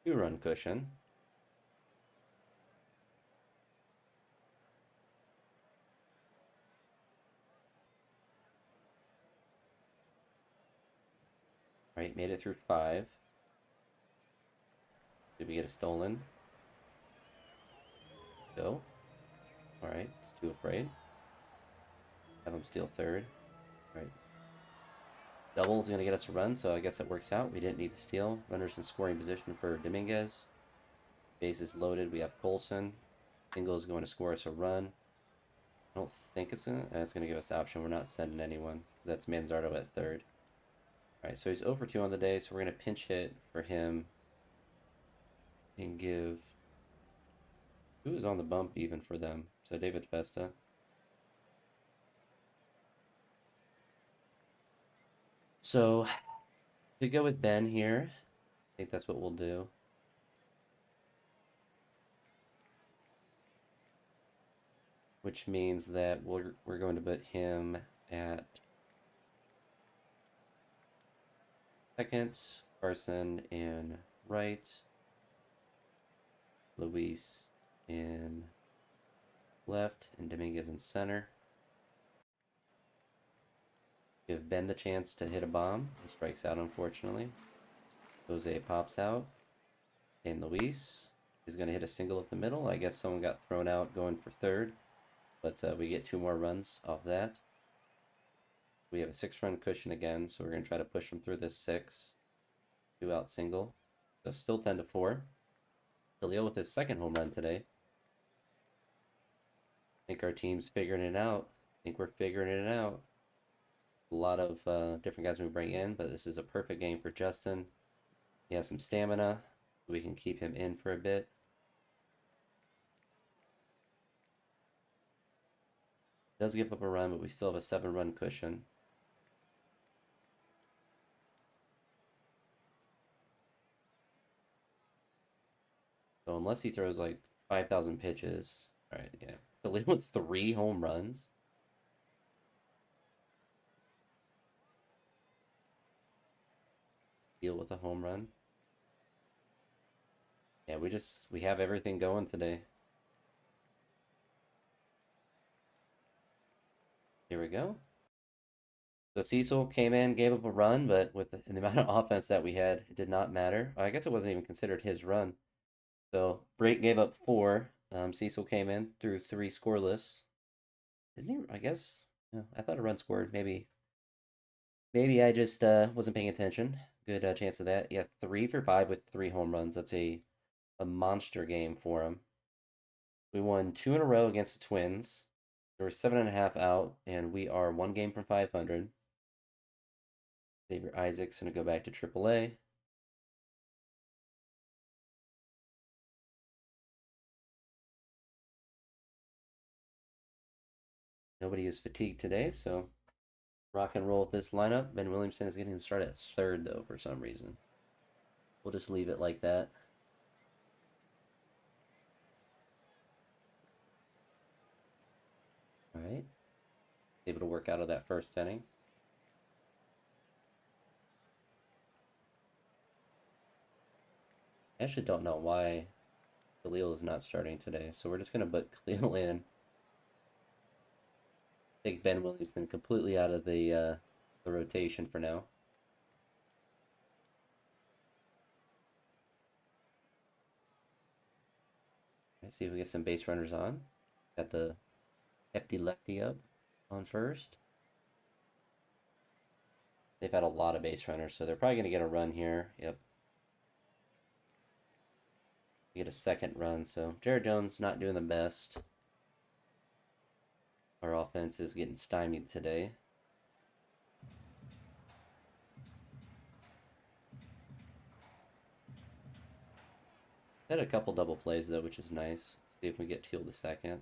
2-run cushion. All right, made it through 5. Did we get a stolen? Go. All right, it's too afraid. Have him steal third. All right. Double is going to get us a run, so I guess that works out. We didn't need the steal. Runners in scoring position for Dominguez. Bases loaded. We have Colson. Single is going to score us a run. I don't think it's going to give us the option. We're not sending anyone. That's Manzardo at third. All right, so he's over 2 on the day, so we're going to pinch hit for him and give... Who is on the bump even for them? So David Festa. So to go with Ben here, think that's what we'll do. Which means that we're going to put him at second, Carson in right, Luis in left, and Dominguez in center. Give Ben the chance to hit a bomb. He strikes out, unfortunately. Jose pops out, and Luis is going to hit a single up the middle. I guess someone got thrown out going for third, but we get 2 more runs off that. We have a 6-run cushion again, so we're going to try to push them through this 6. 2-out single. So still 10-4. Khalil with his second home run today. I think our team's figuring it out. I think we're figuring it out. A lot of different guys we bring in, but this is a perfect game for Justin. He has some stamina, so we can keep him in for a bit. Does give up a run, but we still have a 7-run cushion. So unless he throws like 5,000 pitches, all right, yeah. Khalil with 3 home runs. Deal with a home run. Yeah, we have everything going today. Here we go. So Cecil came in, gave up a run, but with the amount of offense that we had, it did not matter. I guess it wasn't even considered his run. So Brake gave up 4. Cecil came in, threw 3 scoreless. Didn't he? I guess. Yeah, I thought a run scored. Maybe I just wasn't paying attention. Good chance of that. Yeah, 3 for 5 with 3 home runs. That's a monster game for him. We won 2 in a row against the Twins. There were 7.5 out, and we are 1 game from 500. Xavier Isaac's going to go back to AAA. Nobody is fatigued today, so rock and roll with this lineup. Ben Williamson is getting to start at third, though, for some reason. We'll just leave it like that. All right. Able to work out of that first inning. I actually don't know why Khalil is not starting today, so we're just going to put Khalil in. Take Ben Williamson completely out of the rotation for now. Let's see if we get some base runners on. Got the hefty lefty up on first. They've had a lot of base runners, so they're probably going to get a run here. Yep. Get a second run, so Jared Jones not doing the best. Our offense is getting stymied today. Had a couple double plays though, which is nice. See if we get Teal the second.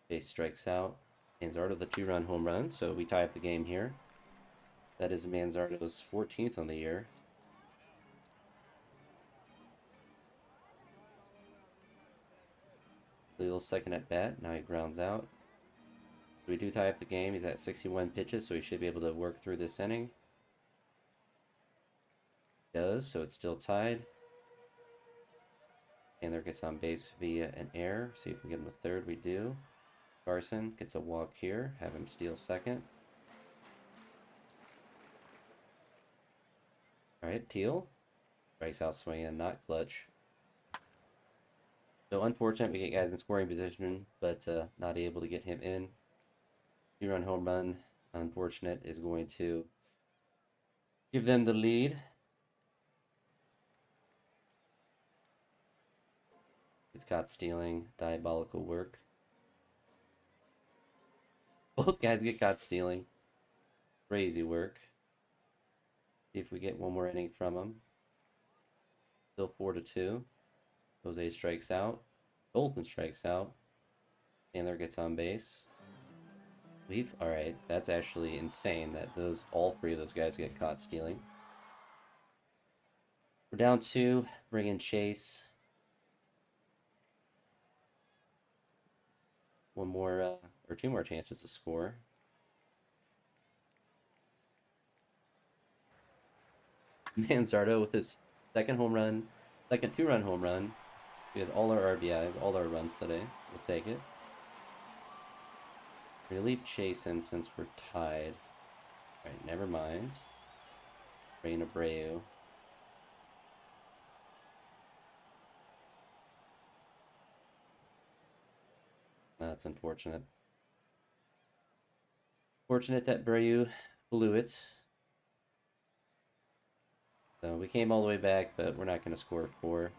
Chase strikes out. Manzardo the 2-run home run, so we tie up the game here. That is Manzardo's 14th on the year. Khalil's second at bat. Now he grounds out. We do tie up the game. He's at 61 pitches, so he should be able to work through this inning. He does, so it's still tied. Chandler gets on base via an error. See if we can get him a third. We do. Carson gets a walk here. Have him steal second. All right, Teal strikes out swinging, not clutch. So unfortunate we get guys in scoring position, but not able to get him in. 2-run home run, unfortunate, is going to give them the lead. It's caught stealing, diabolical work. Both guys get caught stealing. Crazy work. See if we get one more inning from them. Still 4-2. Jose strikes out. Golden strikes out. Chandler gets on base. Alright, that's actually insane that all three of those guys get caught stealing. We're down two, bring in Chase. One more, or two more chances to score. Manzardo with his second home run, second two-run home run. He has all our RBIs, all our runs today. We'll take it. We're gonna leave Chase in since we're tied. Alright, never mind. Bring in Abreu. That's unfortunate. Fortunate that Abreu blew it. So we came all the way back, but we're not going to score 4.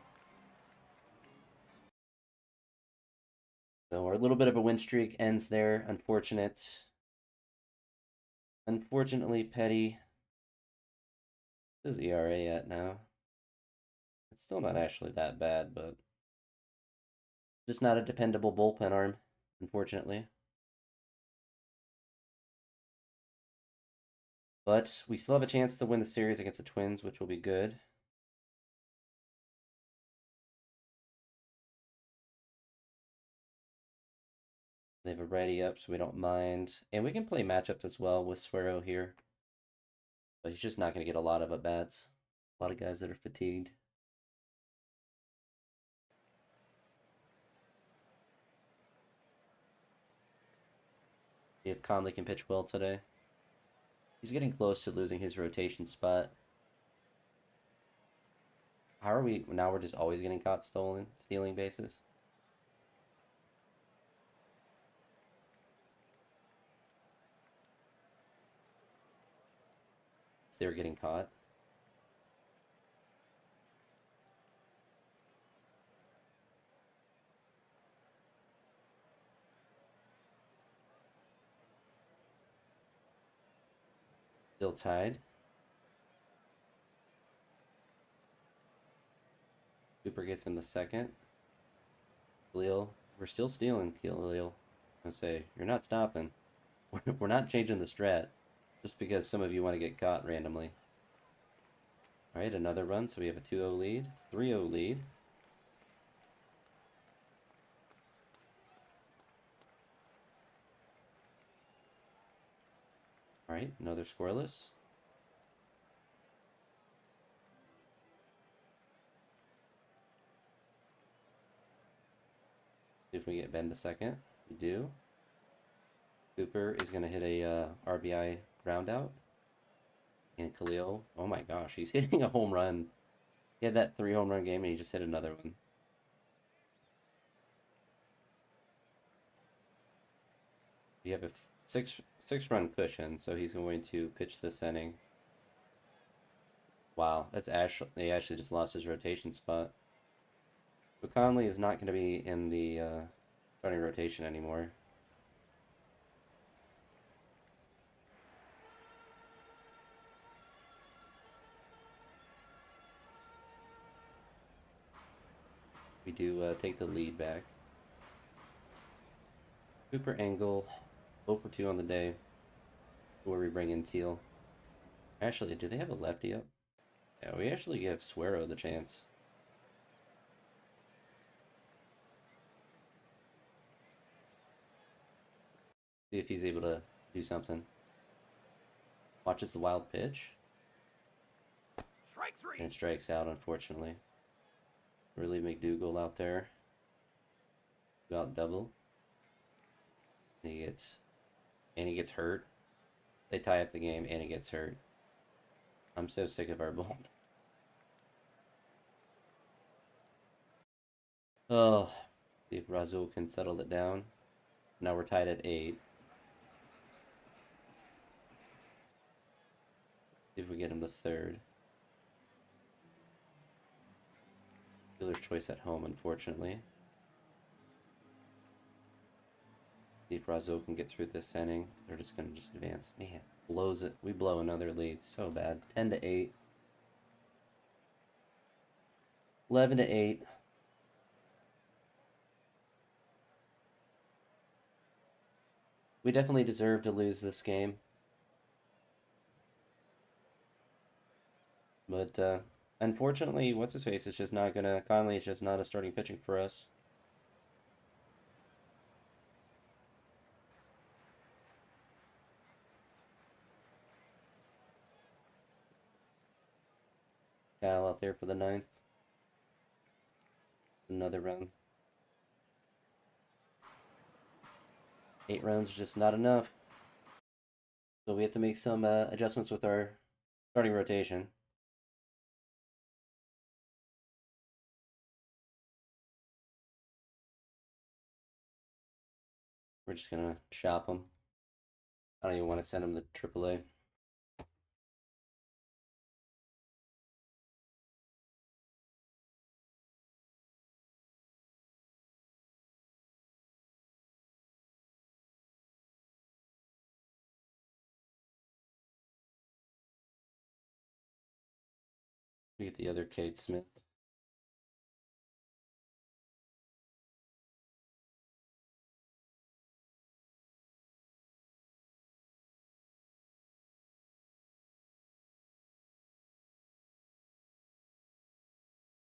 So our little bit of a win streak ends there. Unfortunately, Petty. What is ERA at now? It's still not actually that bad, but just not a dependable bullpen arm, unfortunately. But we still have a chance to win the series against the Twins, which will be good. They have a ready up, so we don't mind. And we can play matchups as well with Suero here. But he's just not going to get a lot of at-bats. A lot of guys that are fatigued. If Conley can pitch well today. He's getting close to losing his rotation spot. How are we? Now we're just always getting caught stealing bases. They're getting caught. Still tied. Cooper gets in the second. Khalil, we're still stealing, Khalil. I say, you're not stopping. We're not changing the strat just because some of you want to get caught randomly. All right, another run, so we have a 2-0 lead, 3-0 lead. All right, another scoreless. See if we get Ben the second. We do. Cooper is going to hit a RBI ground out. And Khalil, oh my gosh, he's hitting a home run. He had that 3 home run game and he just hit another one. We have a six run cushion, so he's going to pitch this inning. Wow, that's actually he actually just lost his rotation spot. So Conley is not going to be in the starting rotation anymore. We do take the lead back. Cooper Angle, 0 for 2 on the day. Where we bring in Teal. Actually, do they have a lefty up? Yeah, we actually give Suero the chance. See if he's able to do something. Watches the wild pitch. Strike 3. And strikes out, unfortunately. Really McDougal out there. About double. He gets hurt. They tie up the game and he gets hurt. I'm so sick of our bull. Oh, see if Razul can settle it down. Now we're tied at 8. See if we get him the third. Dealer's choice at home, unfortunately. See if Razul can get through this inning. They're just gonna advance. Man, blows it. We blow another lead so bad. 10 to 8. 11 to 8. I We definitely deserve to lose this game, but unfortunately, what's his face is just not gonna. Conley is just not a starting pitching for us. Cal out there for the ninth. Another run. 8 runs is just not enough. So we have to make some adjustments with our starting rotation. We're just gonna chop him. I don't even want to send him to AAA. We get the other Cade Smith.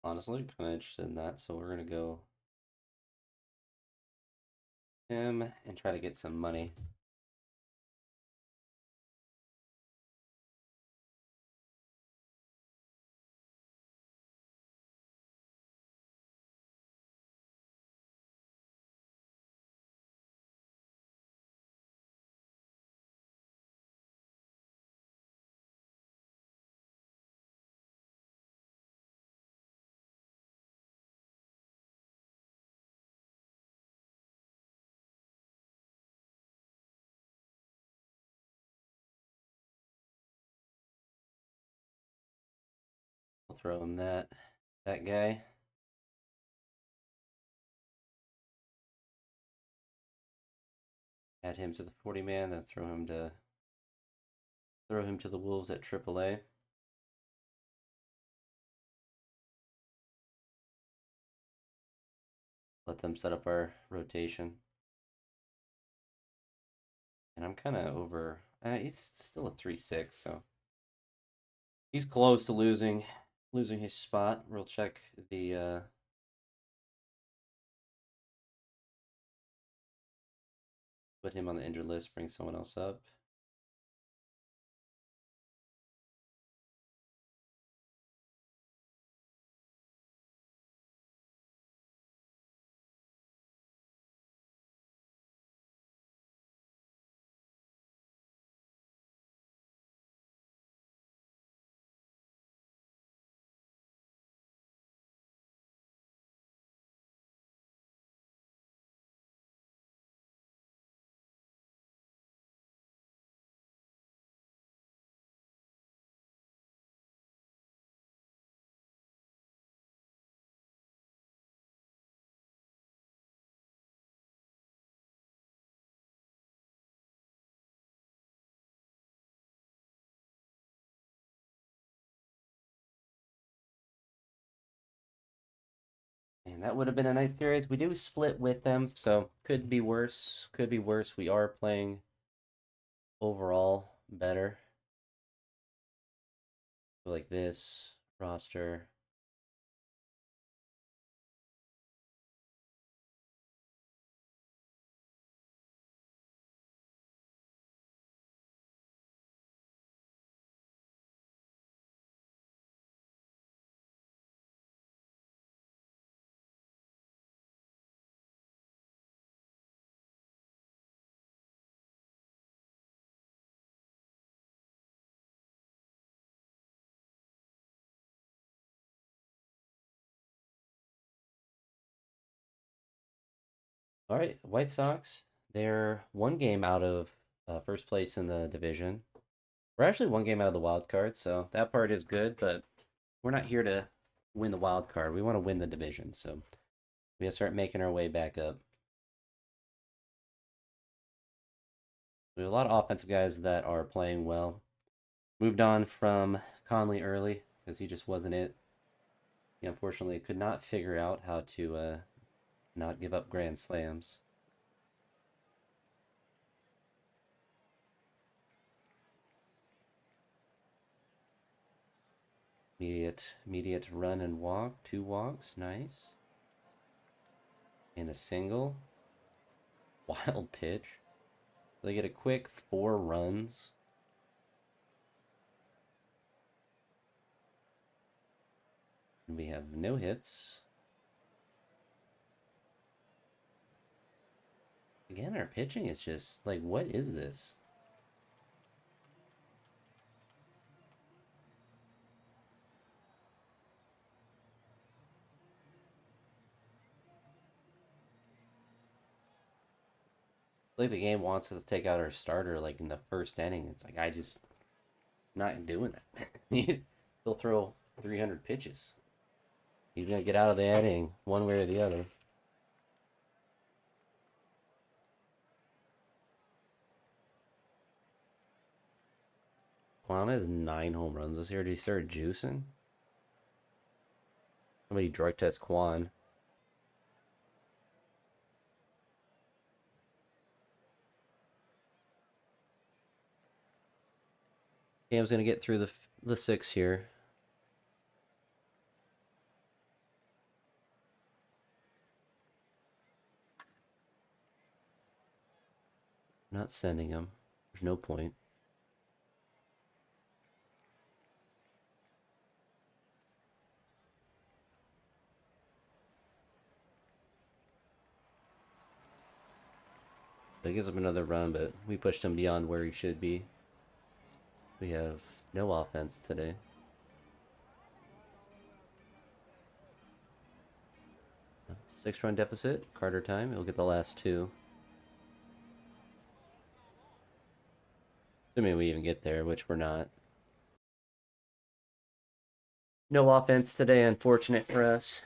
Honestly, kind of interested in that, so we're gonna go him and try to get some money. We'll throw him that guy. Add him to the 40 man, then throw him to the Wolves at AAA. Let them set up our rotation. And I'm kind of over. He's still a 3-6, so he's close to losing his spot. We'll check the put him on the injured list, bring someone else up. And that would have been a nice series. We do split with them, so could be worse. Could be worse. We are playing overall better. So like this roster. All right, White Sox. They're one game out of first place in the division. We're actually one game out of the wild card, so that part is good. But we're not here to win the wild card. We want to win the division, so we gotta start making our way back up. We have a lot of offensive guys that are playing well. Moved on from Conley early because he just wasn't it. He unfortunately could not figure out how to not give up grand slams. Immediate run and walk. 2 walks. Nice. And a single. Wild pitch. They get a quick 4 runs. And we have no hits. Again, our pitching is just like, what is this? Like the game wants us to take out our starter like in the first inning. It's like I just not doing it. He'll throw 300 pitches. He's gonna get out of the inning one way or the other. Juan has 9 home runs this year. Did he start juicing? Somebody drug test Quan. Cam's gonna get through the 6 here. Not sending him. There's no point. That gives him another run, but we pushed him beyond where he should be. We have no offense today. 6-run deficit. Carter time. He'll get the last 2. Assuming we even get there, which we're not. No offense today, unfortunate for us.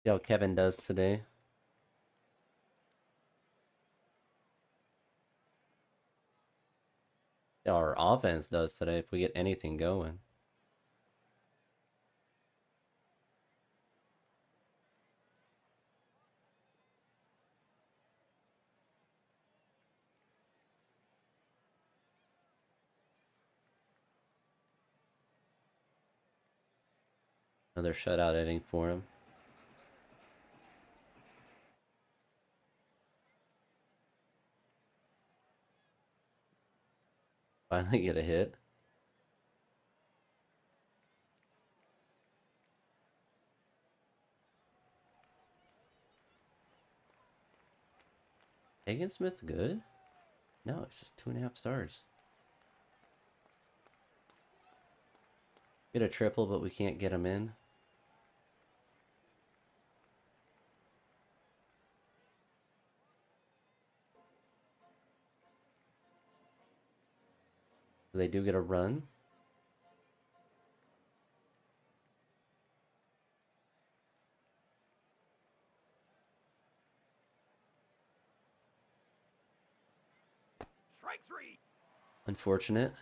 See how Kevin does today. See how our offense does today if we get anything going. Another shutout inning for him. Finally get a hit. Hagen Smith good? No, it's just 2.5 stars. Get a triple, but we can't get him in. They do get a run. Strike 3. Unfortunate.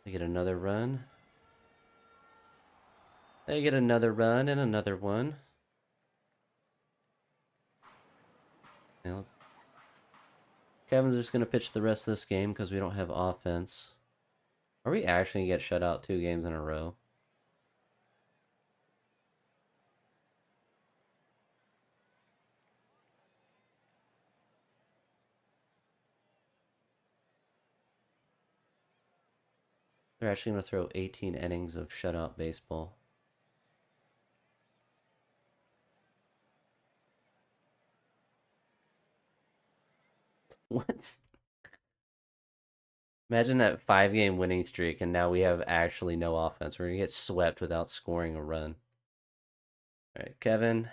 They get another run. They get another run and another one. Now, Kevin's just going to pitch the rest of this game because we don't have offense. Are we actually going to get shut out 2 games in a row? They're actually going to throw 18 innings of shutout baseball. What? Imagine that 5-game winning streak, and now we have actually no offense. We're going to get swept without scoring a run. All right, Kevin.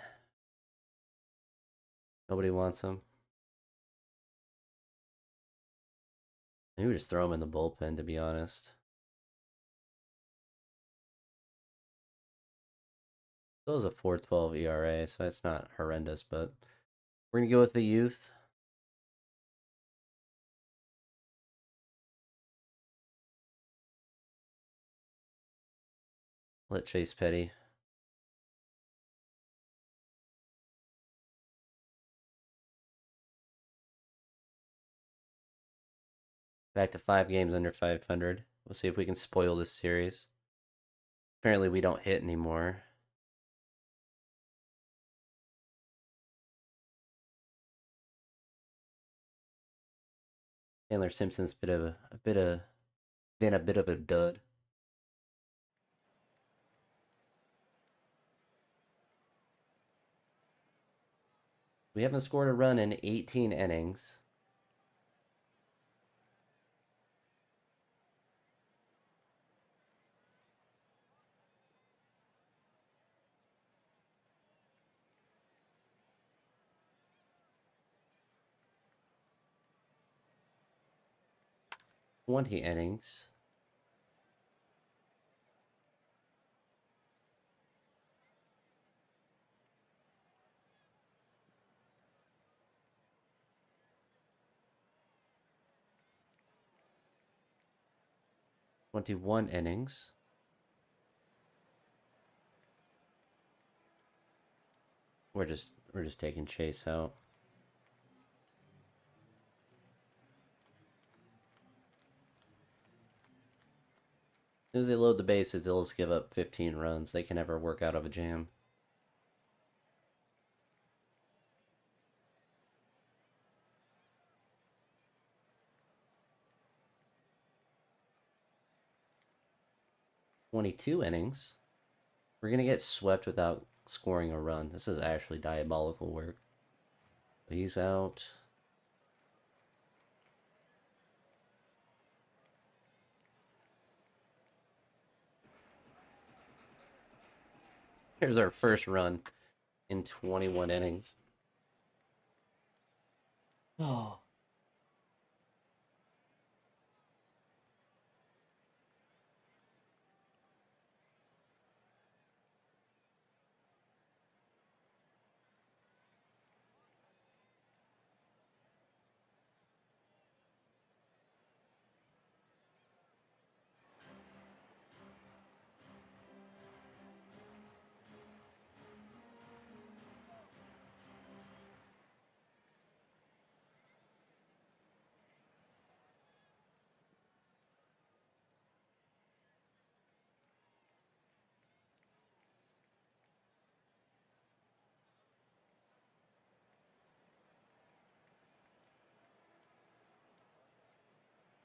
Nobody wants him. Maybe we just throw him in the bullpen, to be honest. Still has a 4.12 ERA, so it's not horrendous, but we're going to go with the youth. Let Chase Petty. Back to 5 games under 500. We'll see if we can spoil this series. Apparently we don't hit anymore. Chandler Simpson's been a bit of a dud. We haven't scored a run in 18 innings. Twenty innings. '21 innings. We're just taking Chase out. As soon as they load the bases, they'll just give up 15 runs. They can never work out of a jam. '22 innings. We're gonna get swept without scoring a run. This is actually diabolical work. He's out. Here's our first run in 21 innings. Oh.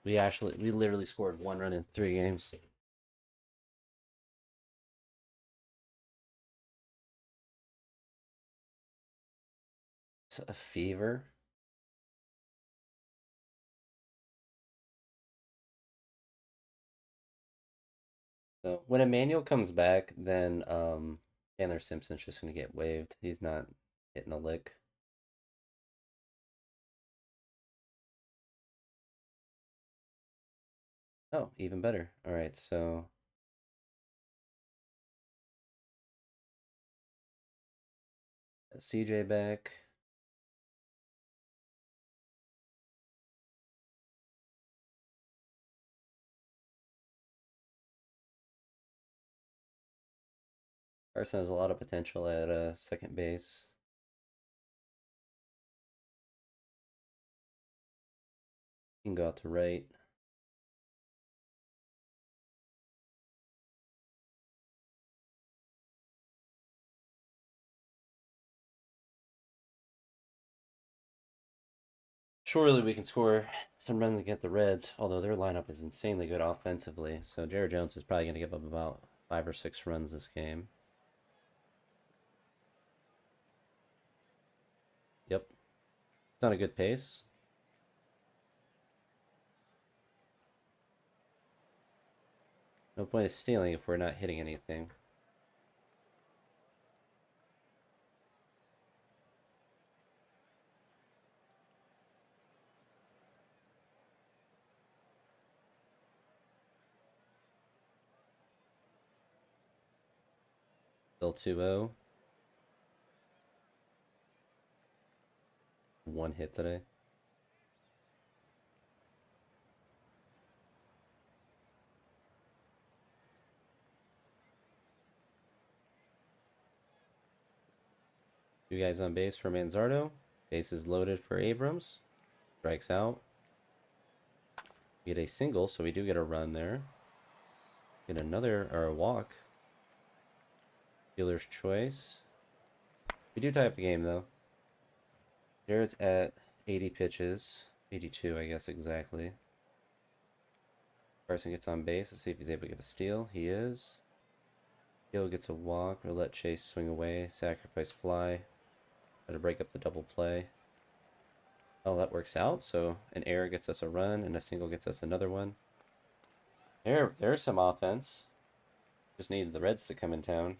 We literally scored 1 run in 3 games. It's a fever. So when Emmanuel comes back, then Chandler Simpson's just gonna get waived. He's not hitting a lick. Oh, even better. All right, so CJ back. Carson has a lot of potential at second base. He can go out to right. Surely we can score some runs against the Reds, although their lineup is insanely good offensively. So Jared Jones is probably going to give up about 5 or 6 runs this game. Yep. It's not a good pace. No point of stealing if we're not hitting anything. Still 2-0. 1 hit today. Two guys on base for Manzardo. Base is loaded for Abrams. Strikes out. Get a single, so we do get a run there. Get another, or a walk. Dealer's choice. We do tie up the game, though. Jared's at 80 pitches. 82, I guess, exactly. Carson gets on base. Let's see if he's able to get a steal. He is. Hill gets a walk. We'll let Chase swing away. Sacrifice fly. Try to break up the double play. Oh, that works out. So an error gets us a run, and a single gets us another one. There's some offense. Just needed the Reds to come in town.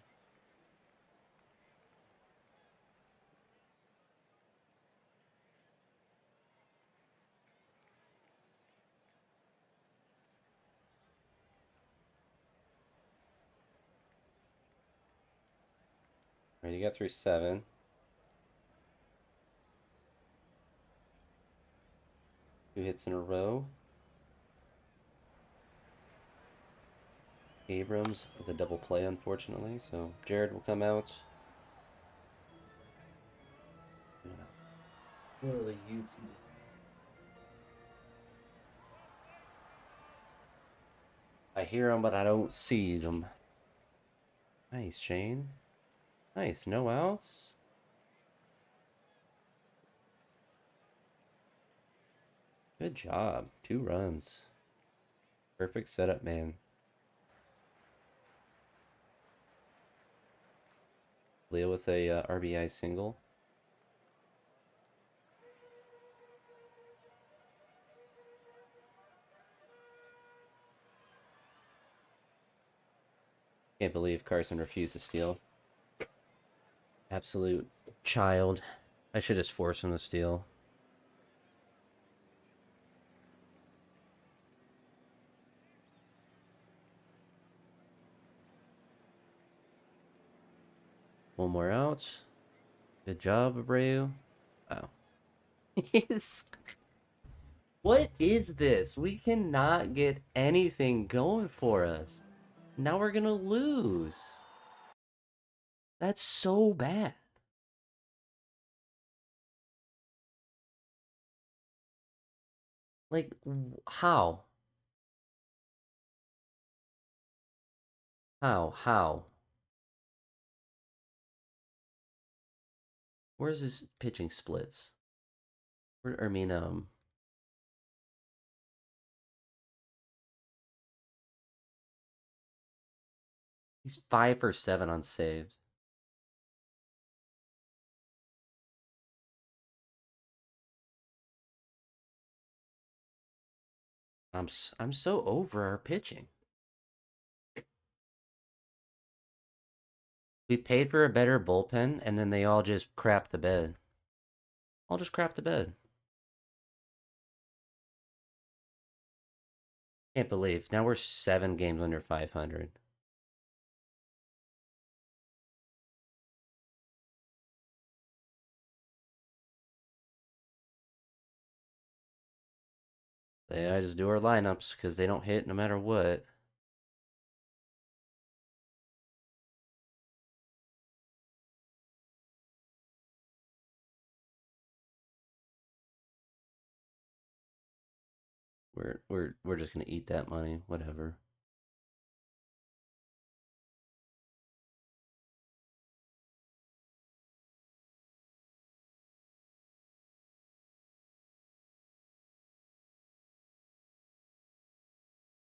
All right, you got through 7. Two hits in a row. Abrams with a double play, unfortunately. So Jared will come out. Really, you two. I hear them, but I don't see them. Nice, Shane. Nice, no outs. Good job. 2 runs. Perfect setup, man. Leo with a RBI single. Can't believe Carson refused to steal. Absolute child. I should just force him to steal. One more out. Good job, Abreu. Wow. What is this? We cannot get anything going for us. Now we're gonna lose. That's so bad. Like, how? How? Where's his pitching splits? Where, I mean, he's 5 for 7 on saves. I'm so over our pitching. We paid for a better bullpen, and then they all just crap the bed. All just crap the bed. Can't believe. Now we're 7 games under 500. I just do our lineups because they don't hit no matter what. We're just gonna eat that money, whatever.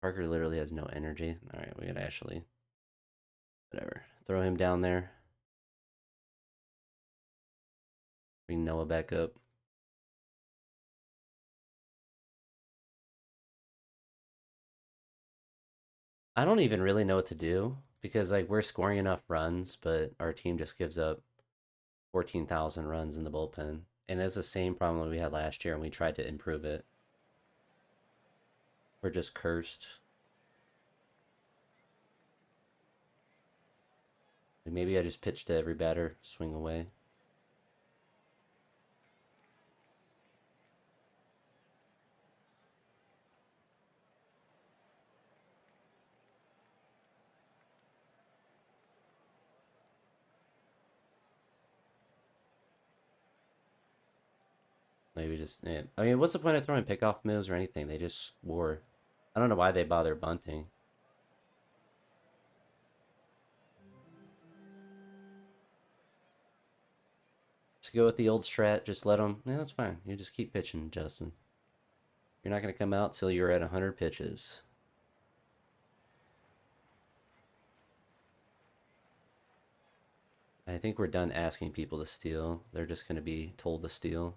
Parker literally has no energy. All right, we gotta actually, whatever, throw him down there. Bring Noah back up. I don't even really know what to do because like we're scoring enough runs, but our team just gives up 14,000 runs in the bullpen, and that's the same problem we had last year, and we tried to improve it. We're just cursed. Like maybe I just pitch to every batter, swing away. Maybe just, yeah. I mean, what's the point of throwing pickoff moves or anything? They just score. I don't know why they bother bunting. Just go with the old strat. Just let them. Yeah, that's fine. You just keep pitching, Justin. You're not going to come out till you're at 100 pitches. I think we're done asking people to steal. They're just going to be told to steal.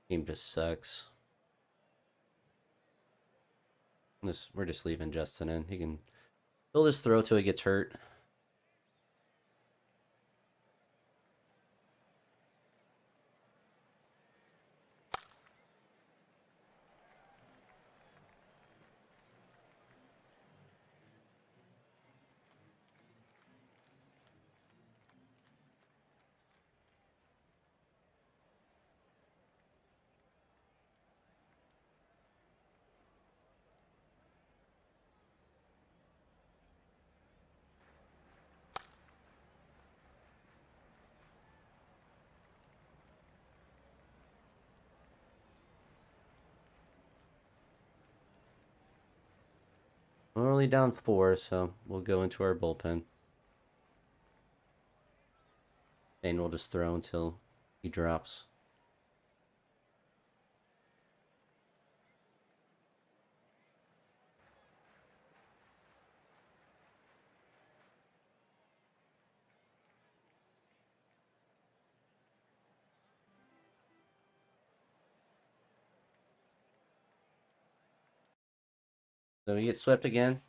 Game just sucks. We're just leaving Justin in. He'll just throw till he gets hurt. We're only down 4, so we'll go into our bullpen. And we'll just throw until he drops. So we get swept again.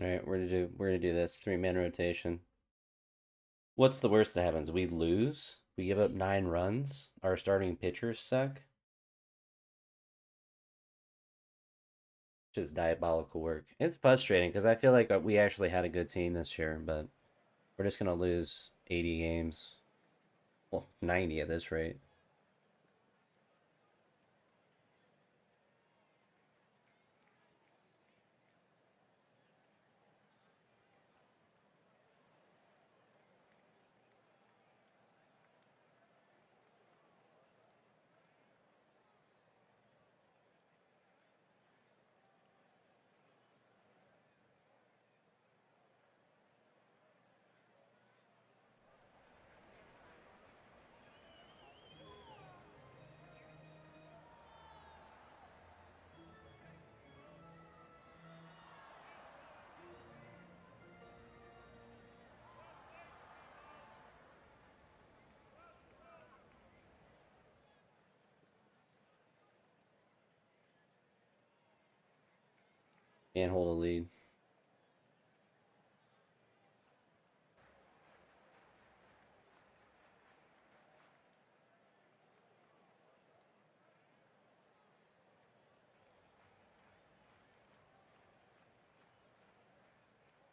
All right, we're gonna do this 3-man rotation. What's the worst that happens? We lose. We give up 9 runs. Our starting pitchers suck. Just diabolical work. It's frustrating because I feel like we actually had a good team this year, but we're just gonna lose 80 games. Well, 90 at this rate. And hold a lead.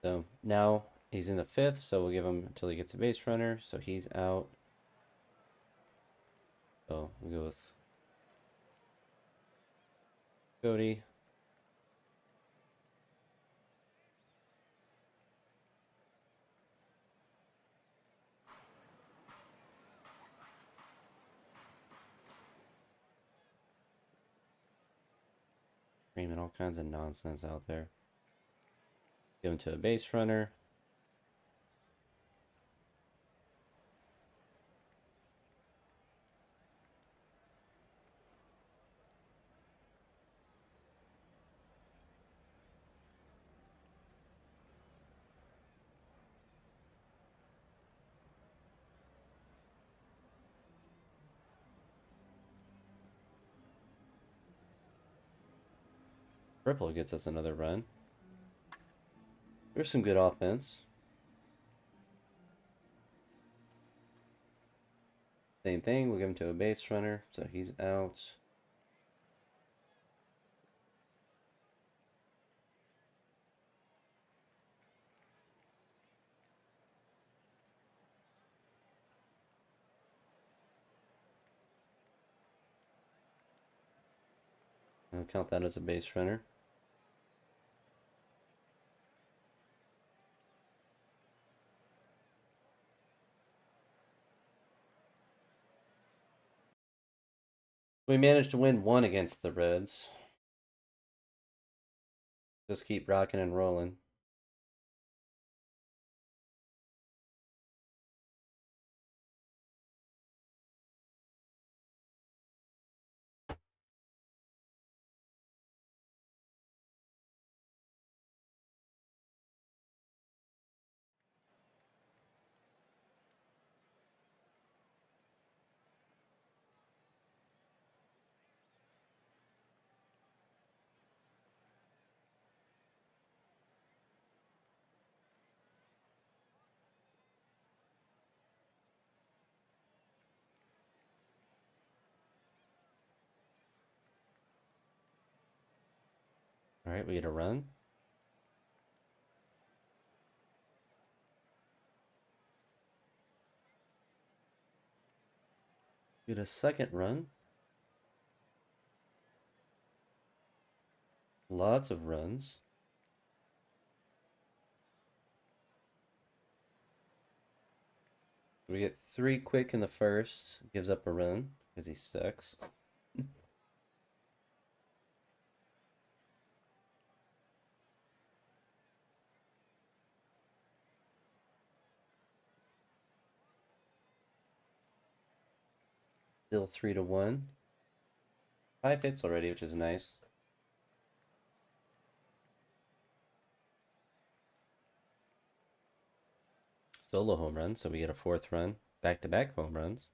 So now he's in the 5th, so we'll give him until he gets a base runner. So he's out. So we'll go with Cody. screaming all kinds of nonsense out there. Give him to a base runner. Triple gets us another run. There's some good offense. Same thing, we'll give him to a base runner, so he's out. I'll count that as a base runner. We managed to win one against the Reds. Just keep rocking and rolling. All right, we get a run. Get a second run. Lots of runs. We get 3 quick in the first. Gives up a run because he sucks. Still 3-1. 5 hits already, which is nice. Solo home run, so we get a 4th run. Back-to-back home runs.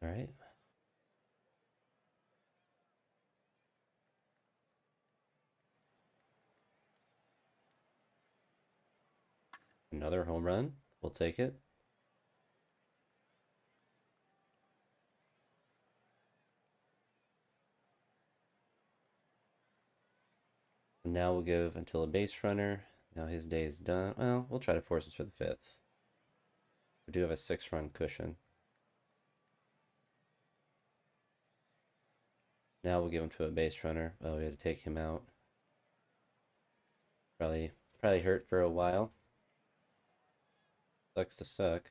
All right. Another home run. We'll take it. Now we'll give until a base runner. Now his day is done. Well, we'll try to force it for the 5th. We do have a 6-run cushion. Now we'll give him to a base runner. Oh, we had to take him out. Probably hurt for a while. Sucks to suck.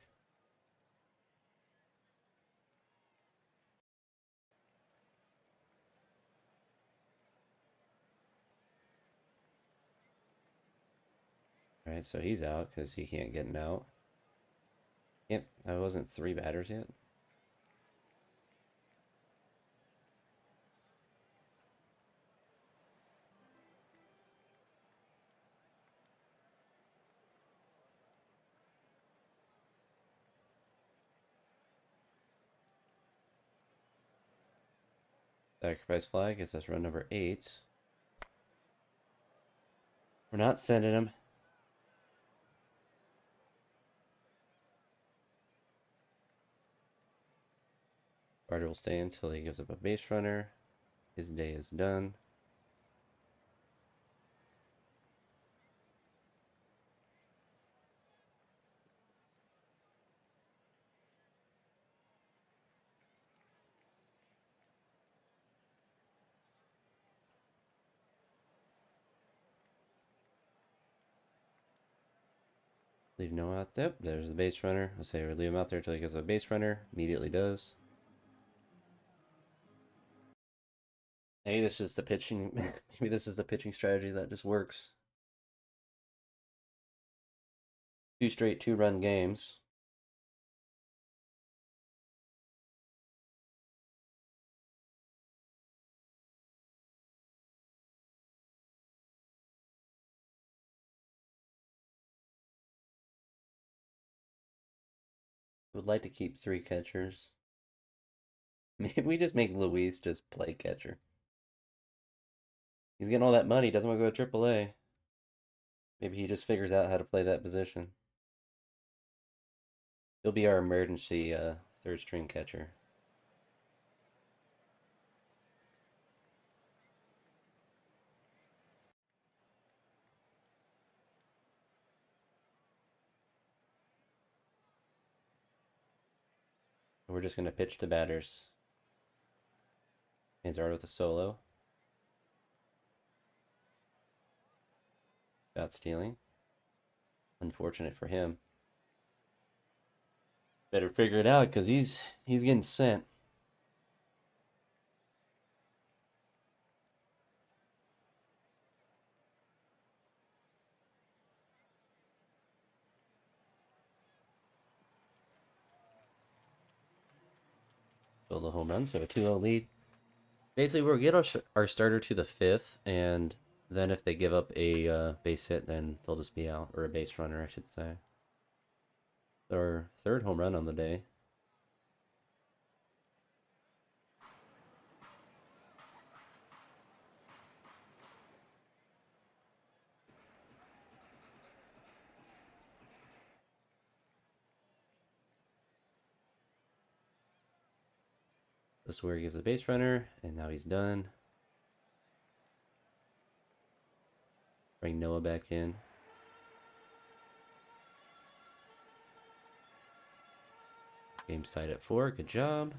Alright, so he's out because he can't get an out. Yep, I wasn't 3 batters yet. Sacrifice fly gets us run number 8. We're not sending him. Carter will stay until he gives up a base runner. His day is done. Leave no out. Yep, there's the base runner. I'll say leave him out there until he gets a base runner. Immediately does. Maybe this is the pitching. Maybe this is the pitching strategy that just works. 2 straight 2-run games. Would like to keep 3 catchers. Maybe we just make Luis just play catcher. He's getting all that money. Doesn't want to go to AAA. Maybe he just figures out how to play that position. He'll be our emergency third string catcher. We're just going to pitch to batters. Manzardo with a solo. About stealing. Unfortunate for him. Better figure it out because he's getting sent. Build a home run, so a 2-0 lead. Basically, we'll get our starter to the 5th, and then if they give up a base hit, then they'll just be out, or a base runner, I should say. Our 3rd home run on the day. This is where he gets a base runner, and now he's done. Bring Noah back in. Game's tied at 4. Good job.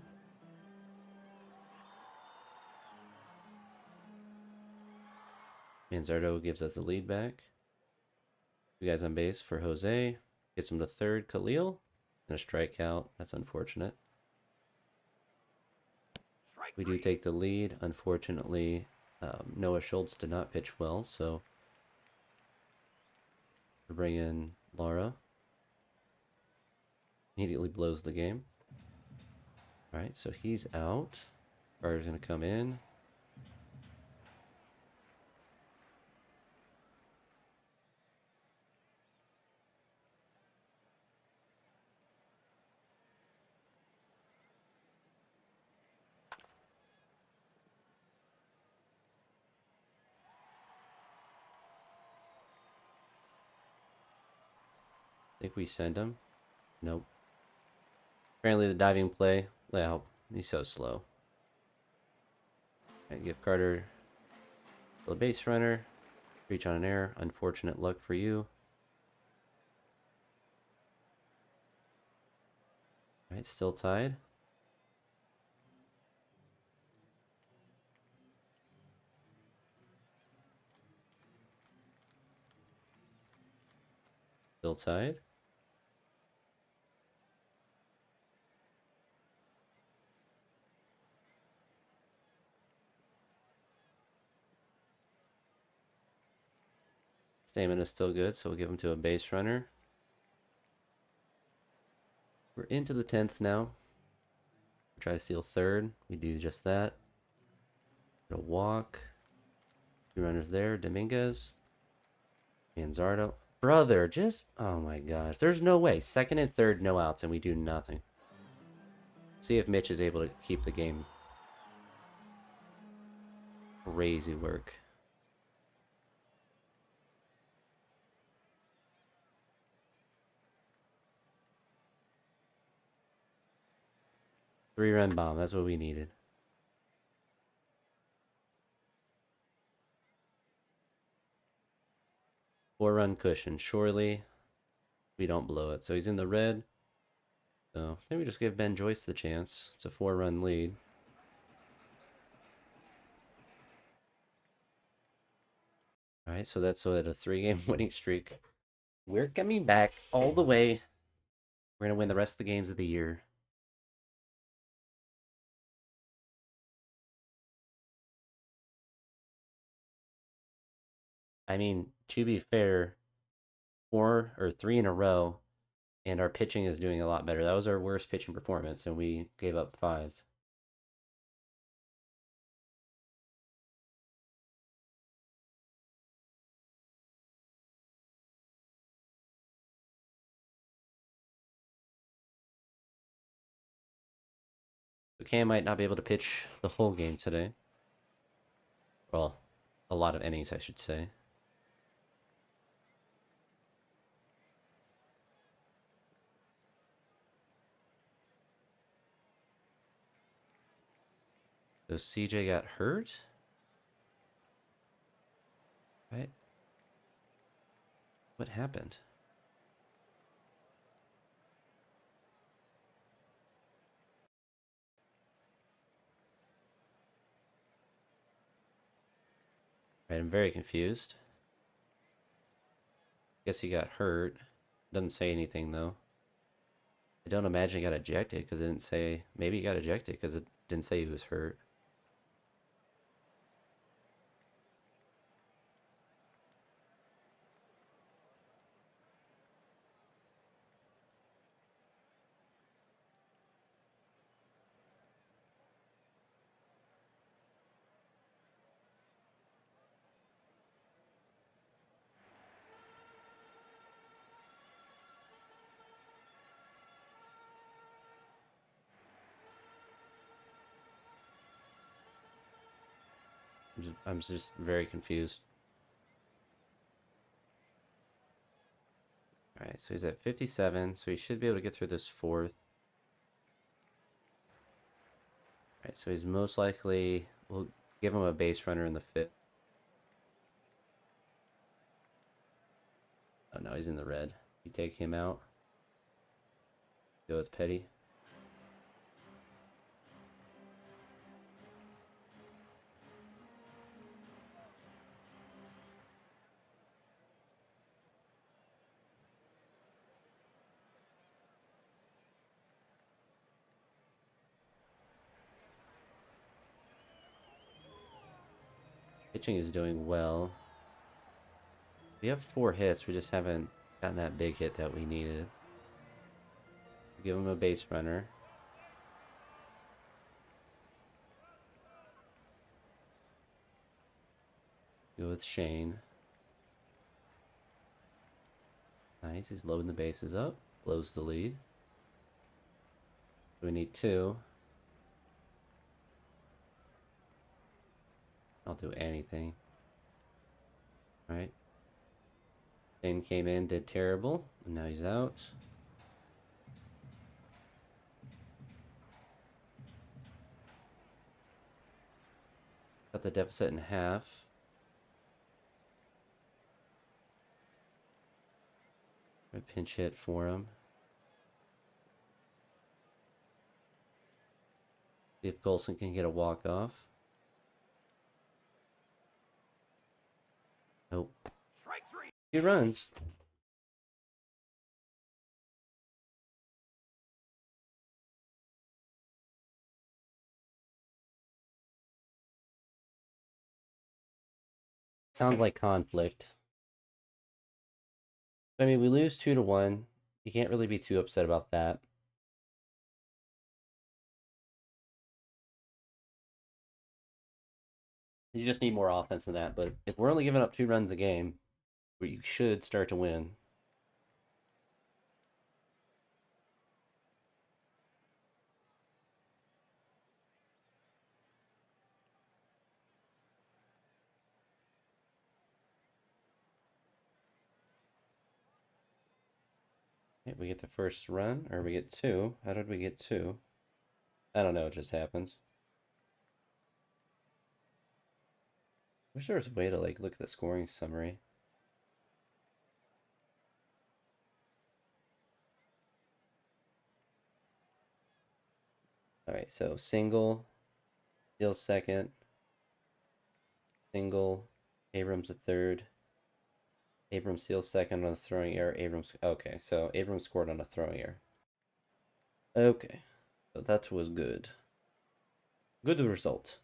Manzardo gives us the lead back. 2 guys on base for Jose. Gets him to 3rd. Khalil. And a strikeout. That's unfortunate. We do take the lead. Unfortunately, Noah Schultz did not pitch well, so we bring in Laura. Immediately blows the game. All right, so he's out. Carter's going to come in. I think we send him. Nope. Apparently the diving play. Well, he's so slow. Right, give Carter the base runner. Reach on an error. Unfortunate luck for you. All right, still tied. Still tied. Stamina is still good, so we'll give him to a base runner. We're into the 10th now. Try to steal 3rd. We do just that. Get a walk. 2 runners there. Dominguez. Manzardo. Brother, just... Oh my gosh. There's no way. 2nd and 3rd, no outs, and we do nothing. See if Mitch is able to keep the game. Crazy work. Three-run bomb. That's what we needed. Four-run cushion. Surely we don't blow it. So he's in the red. So maybe just give Ben Joyce the chance. It's a 4-run lead. All right, so that's at a 3-game winning streak. We're coming back all the way. We're gonna win the rest of the games of the year. I mean, to be fair, 4 or 3 in a row, and our pitching is doing a lot better. That was our worst pitching performance, and we gave up 5. So Cam might not be able to pitch the whole game today. Well, a lot of innings, I should say. So CJ got hurt? Right? What happened? Right, I'm very confused. Guess he got hurt. Doesn't say anything, though. I don't imagine he got ejected because it didn't say. Maybe he got ejected because it didn't say he was hurt. I'm just very confused. Alright, so he's at 57, so he should be able to get through this 4th. Alright, so he's most likely. We'll give him a base runner in the 5th. Oh no, he's in the red. You take him out. Go with Petty. Pitching is doing well. We have 4 hits, we just haven't gotten that big hit that we needed. Give him a base runner. Go with Shane. Nice, he's loading the bases up. Blows the lead. We need 2. I'll do anything. Alright. Shane came in, did terrible, and now he's out. Cut the deficit in half. A pinch hit for him. See if Golson can get a walk-off. Nope. 2 runs. Sounds like conflict. I mean, we lose 2-1. You can't really be too upset about that. You just need more offense than that. But if we're only giving up 2 runs a game, we should start to win. Okay, we get the first run, or we get 2. How did we get 2? I don't know. It just happens. Wish there was a way to like look at the scoring summary. All right, so single, Steele second, single, Abrams a third, Abrams steals second on the throwing error. Abrams. Okay, so Abrams scored on a throwing error. Okay, so that was good. Good result.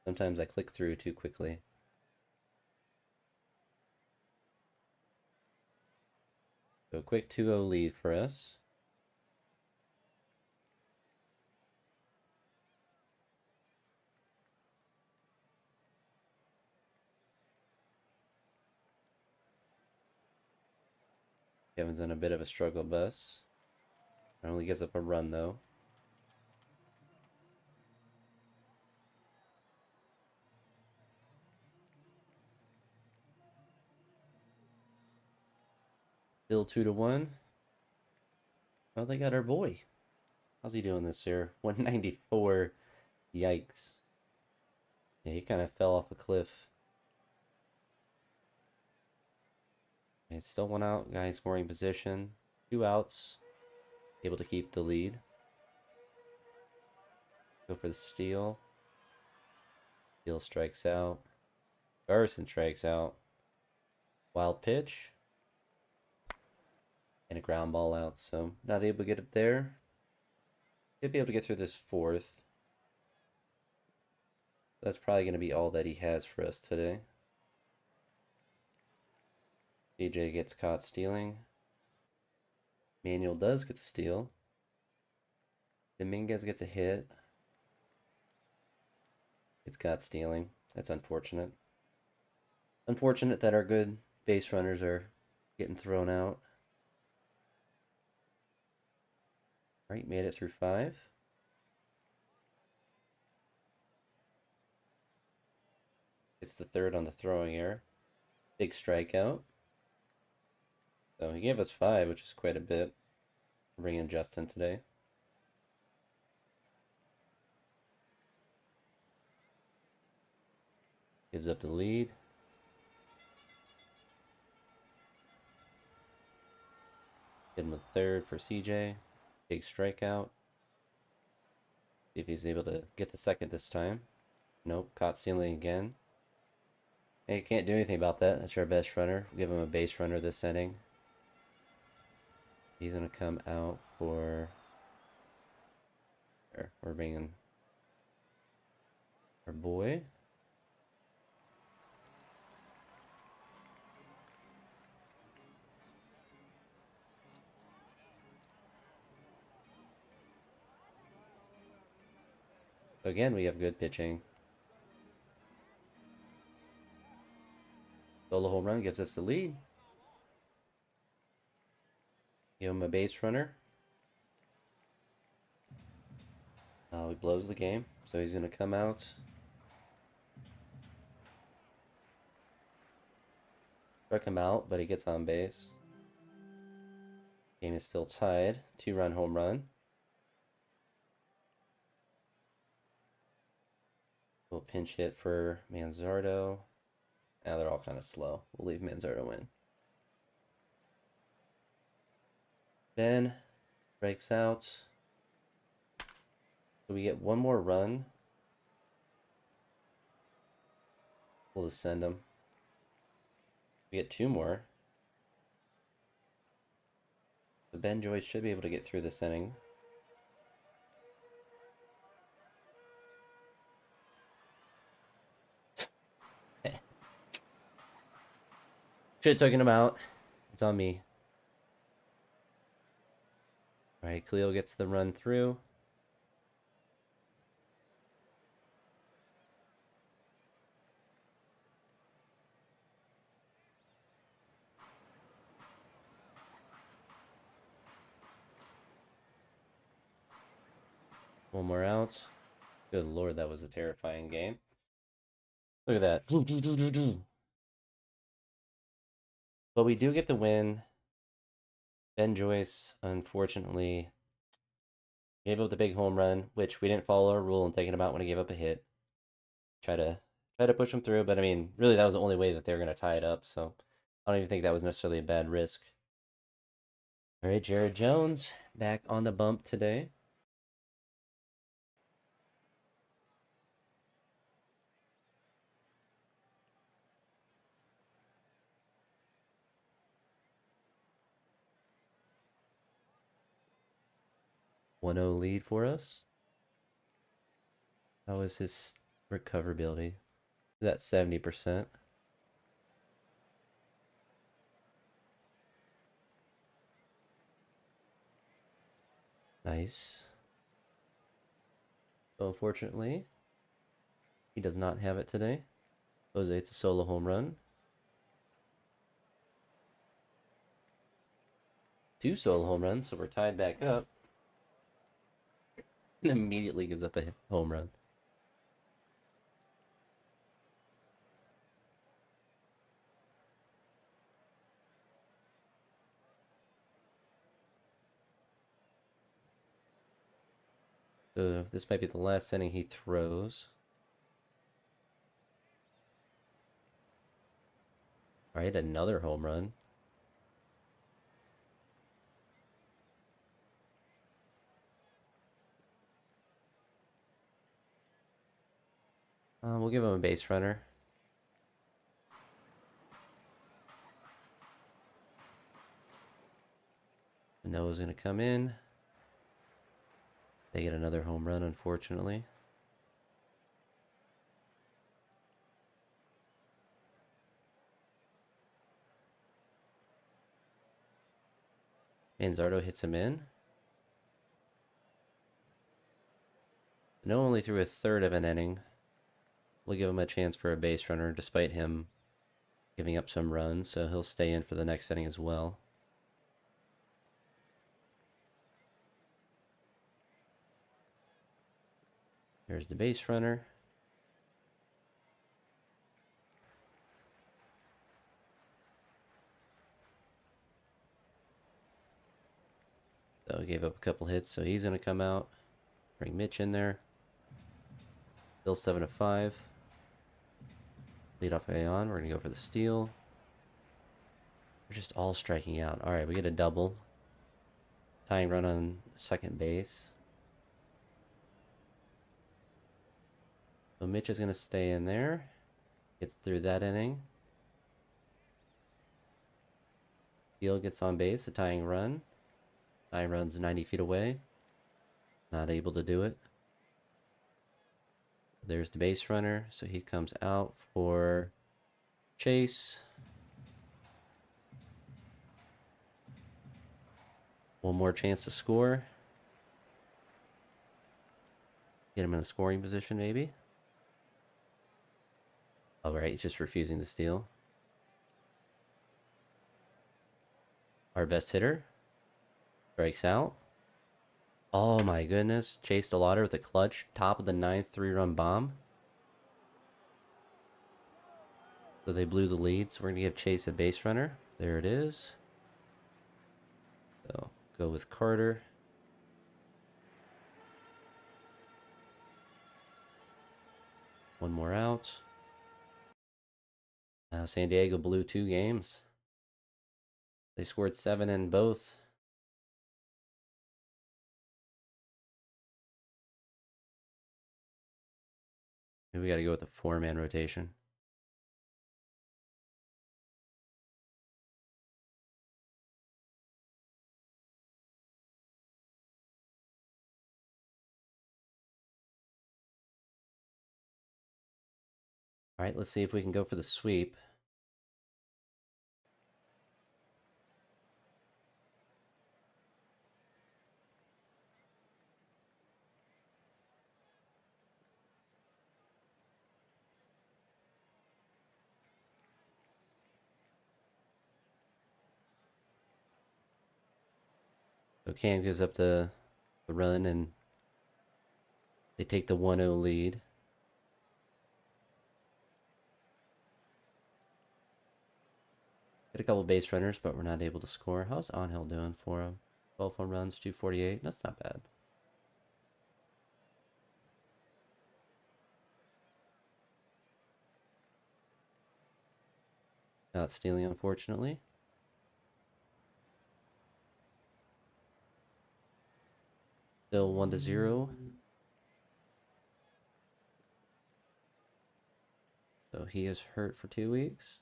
Sometimes I click through too quickly. So a quick 2-0 lead for us. Kevin's on a bit of a struggle bus. Only gives up a run though. Still 2-1. Oh, they got our boy. How's he doing this year? 194. Yikes. Yeah, he kind of fell off a cliff. And still one out. Guy in scoring position. 2 outs. Able to keep the lead. Go for the steal. Steele strikes out. Garrison strikes out. Wild pitch. And a ground ball out. So not able to get up there. He'll be able to get through this fourth. That's probably going to be all that he has for us today. DJ gets caught stealing. Manuel does get the steal. Dominguez gets a hit. It's caught stealing. That's unfortunate. Unfortunate that our good base runners are getting thrown out. All right, made it through 5. It's the third on the throwing error. Big strikeout. So he gave us 5, which is quite a bit. Bring in Justin today. Gives up the lead. Hit him with third for CJ. Big strikeout. See if he's able to get the second this time. Nope, caught stealing again. Hey, you can't do anything about that. That's our best runner. We'll give him a base runner this inning. He's going to come out for... We're bringing our boy. So again, we have good pitching. Solo home run gives us the lead. Give him a base runner. He blows the game, so he's going to come out. Struck him out, but he gets on base. Game is still tied. 2-run home run. We'll pinch hit for Manzardo. Now they're all kind of slow. We'll leave Manzardo in. Ben breaks out. So we get one more run. We'll just send him. We get 2 more. So Ben Joyce should be able to get through this inning. Should have taken him out. It's on me. Alright, Cleo gets the run through. One more out. Good lord, that was a terrifying game. Look at that. But we do get the win. Ben Joyce, unfortunately, gave up the big home run, which we didn't follow our rule and taking him out when he gave up a hit. Try to push him through, but I mean, really that was the only way that they were going to tie it up, so I don't even think that was necessarily a bad risk. All right, Jared Jones back on the bump today. 1-0 lead for us. How is his recoverability? That's 70%. Nice. So unfortunately, he does not have it today. Jose, it's a solo home run. 2 solo home runs, so we're tied back up. And immediately gives up a home run. So this might be the last inning he throws. All right, another home run. We'll give him a base runner. Noah's going to come in. They get another home run, unfortunately. Manzardo hits him in. Noah only threw a third of an inning. We'll give him a chance for a base runner, despite him giving up some runs, so he'll stay in for the next inning as well. There's the base runner. So he gave up a couple hits, so he's going to come out. Bring Mitch in there. Still 7-5. Lead off on. We're going to go for the steal. We're just all striking out. All right, we get a double. Tying run on second base. So Mitch is going to stay in there. Gets through that inning. Steele gets on base, a tying run. Tying run's 90 feet away. Not able to do it. There's the base runner, so he comes out for Chase. One more chance to score. Get him in a scoring position, maybe. All right, he's just refusing to steal. Our best hitter strikes out. Oh my goodness. Chase DeLauder with a clutch. Top of the ninth, 3-run bomb. So they blew the lead. So we're going to give Chase a base runner. There it is. So go with Carter. One more out. San Diego blew 2 games. They scored 7 in both. Maybe we got to go with a 4-man rotation. All right, let's see if we can go for the sweep. So Cam gives up the run, and they take the 1-0 lead. Get a couple base runners, but we're not able to score. How's Angel doing for him? 12 home runs, 248. That's not bad. Not stealing, unfortunately. Still 1-0. So he is hurt for 2 weeks.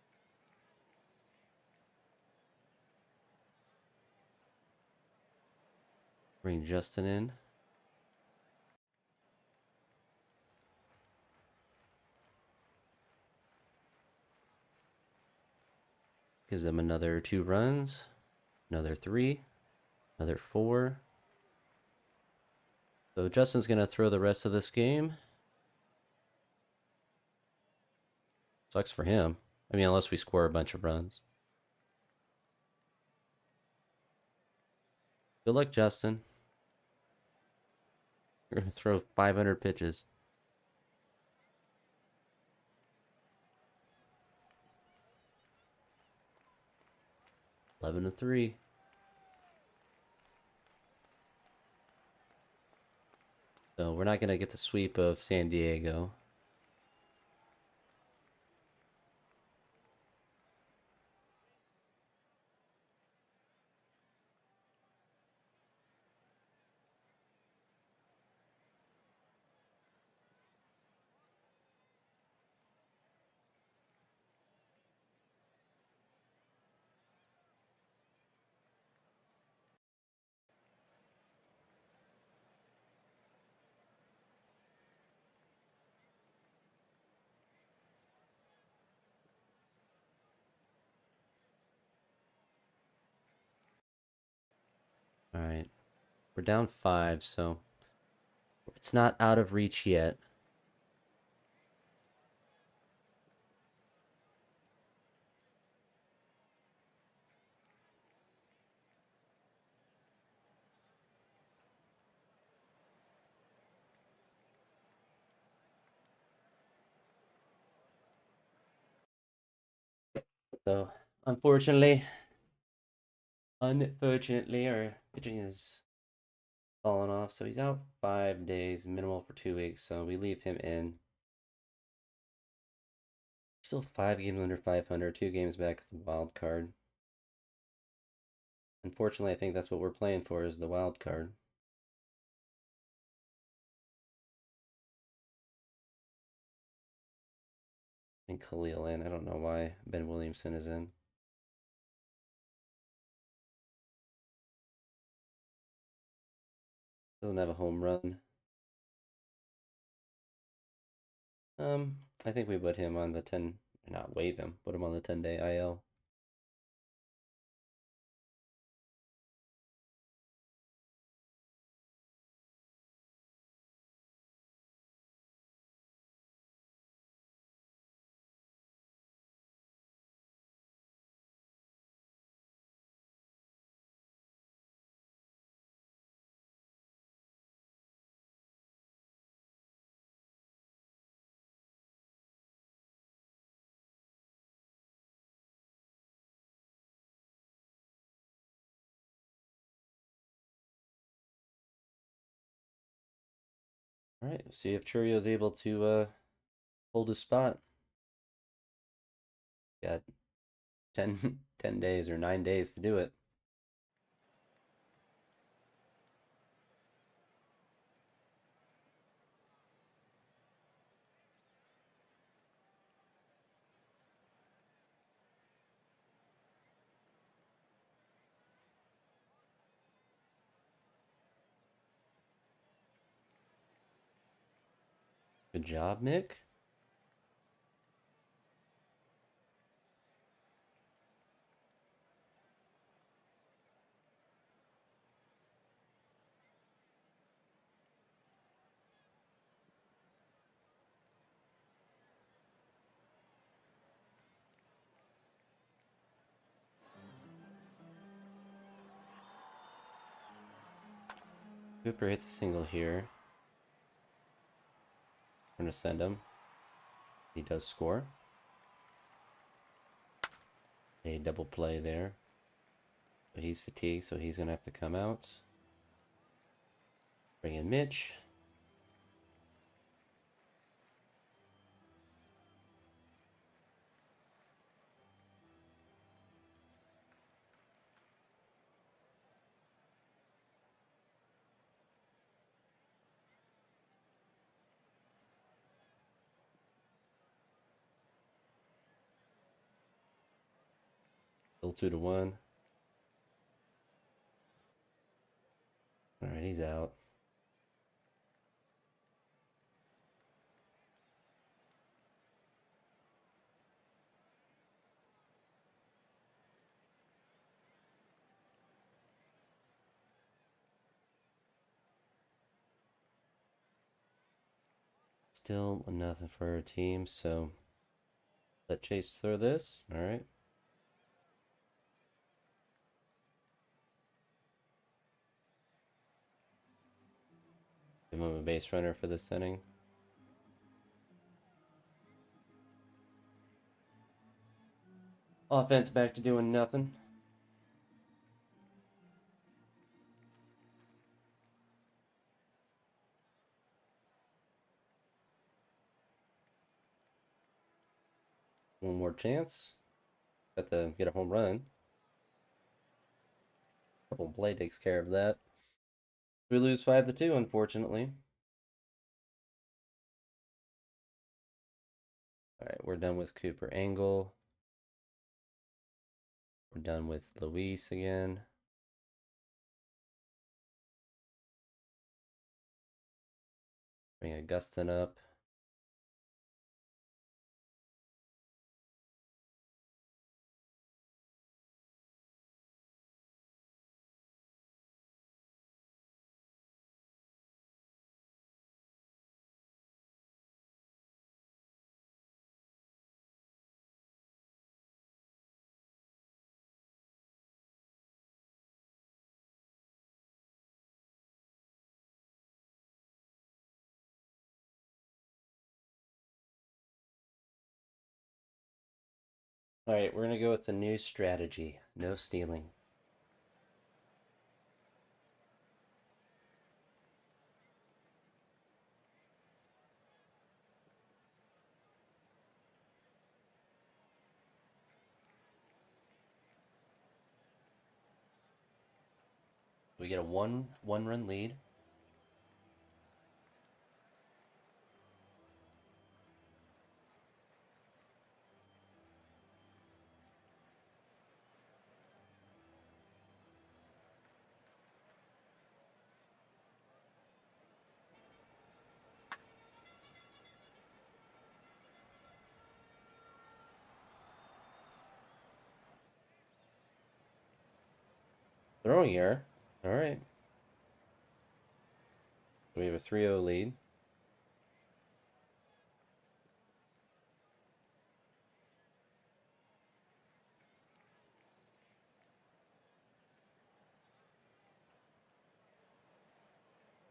Bring Justin in. Gives them another 2 runs, another 3, another 4. So Justin's going to throw the rest of this game. Sucks for him. I mean, unless we score a bunch of runs. Good luck, Justin. You're going to throw 500 pitches. Eleven to 3. So we're not going to get the sweep of San Diego. All right. We're down 5, so it's not out of reach yet. So, unfortunately, our pitching is fallen off. So he's out 5 days, minimal for 2 weeks. So we leave him in. Still 5 games under 500, 2 games back of the wild card. Unfortunately, I think that's what we're playing for is the wild card. And Khalil in. I don't know why Ben Williamson is in. Doesn't have a home run. I think we put him on the 10, not waive him, put him on the 10-day IL. All right, see if Churio's able to hold his spot. Got 10, 10 days or 9 days to do it. Good job, Mick. Cooper hits a single here. I'm going to send him. He does score. A double play there. But he's fatigued, so he's going to have to come out. Bring in Mitch. 2-1. All right, he's out. Still nothing for our team, so let Chase throw this. All right. Give him a base runner for this inning. Offense back to doing nothing. One more chance. Got to get a home run. Double play takes care of that. We lose 5-2, unfortunately. All right, we're done with Cooper Angle. We're done with Luis again. Bring Augustin up. All right, we're going to go with the new strategy. No stealing. We get a one-run lead. Throwing error. All right. We have a 3-0 lead.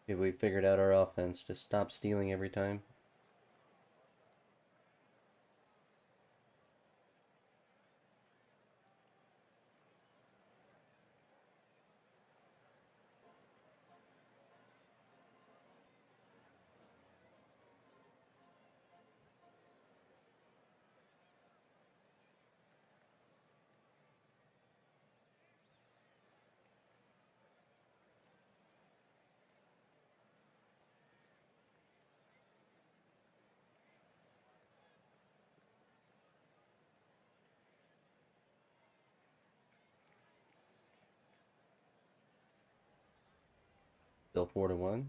Maybe we figured out our offense. Just stop stealing every time. Still 4-1.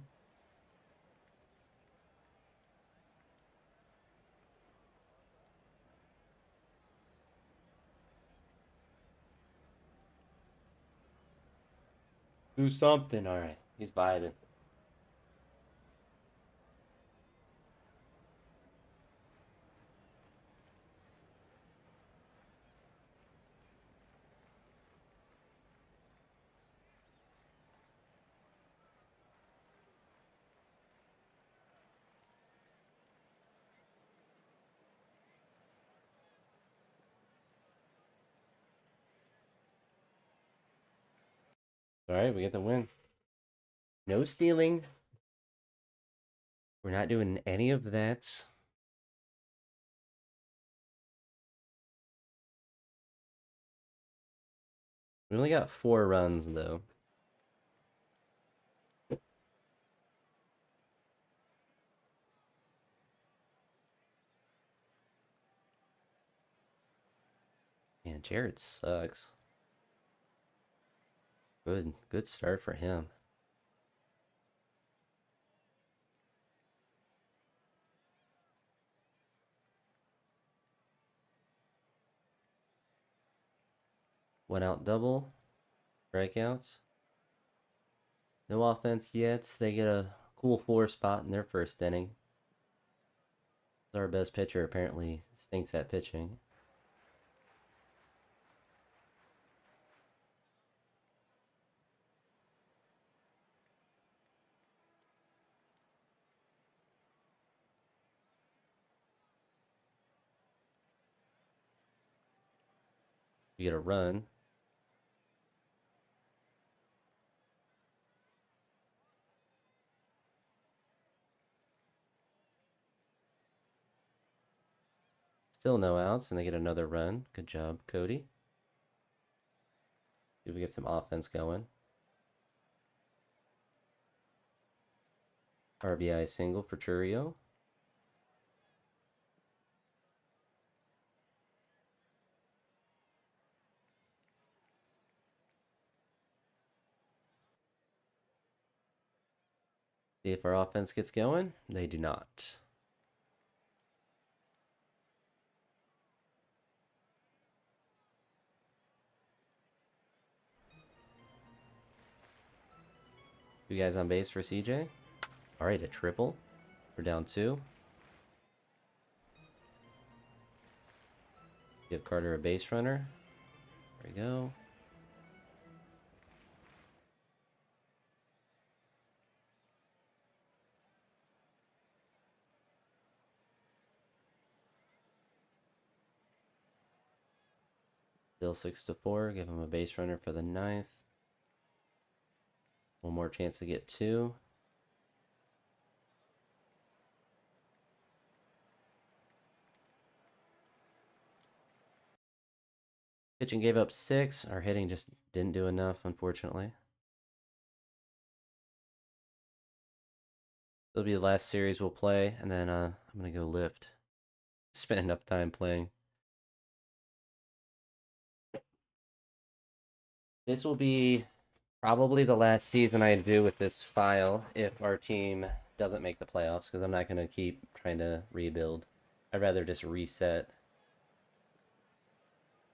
Do something. All right. He's vibing. All right, we get the win. No stealing. We're not doing any of that. We only got 4 runs, though. Man, Jared sucks. Good start for him. Went out double. Strikeouts. No offense yet. They get a cool 4 spot in their first inning. Our best pitcher apparently stinks at pitching. We get a run. Still no outs, and they get another run. Good job, Cody. See if we get some offense going. RBI single for Churio. See if our offense gets going. They do not. You guys on base for CJ? All right, a triple. We're down 2. Give Carter a base runner. There we go. Still 6-4. Give him a base runner for the 9th. One more chance to get 2. Pitching gave up 6. Our hitting just didn't do enough, unfortunately. It'll be the last series we'll play, and then I'm going to go lift. Spent enough time playing. This will be probably the last season I do with this file if our team doesn't make the playoffs, because I'm not going to keep trying to rebuild. I'd rather just reset.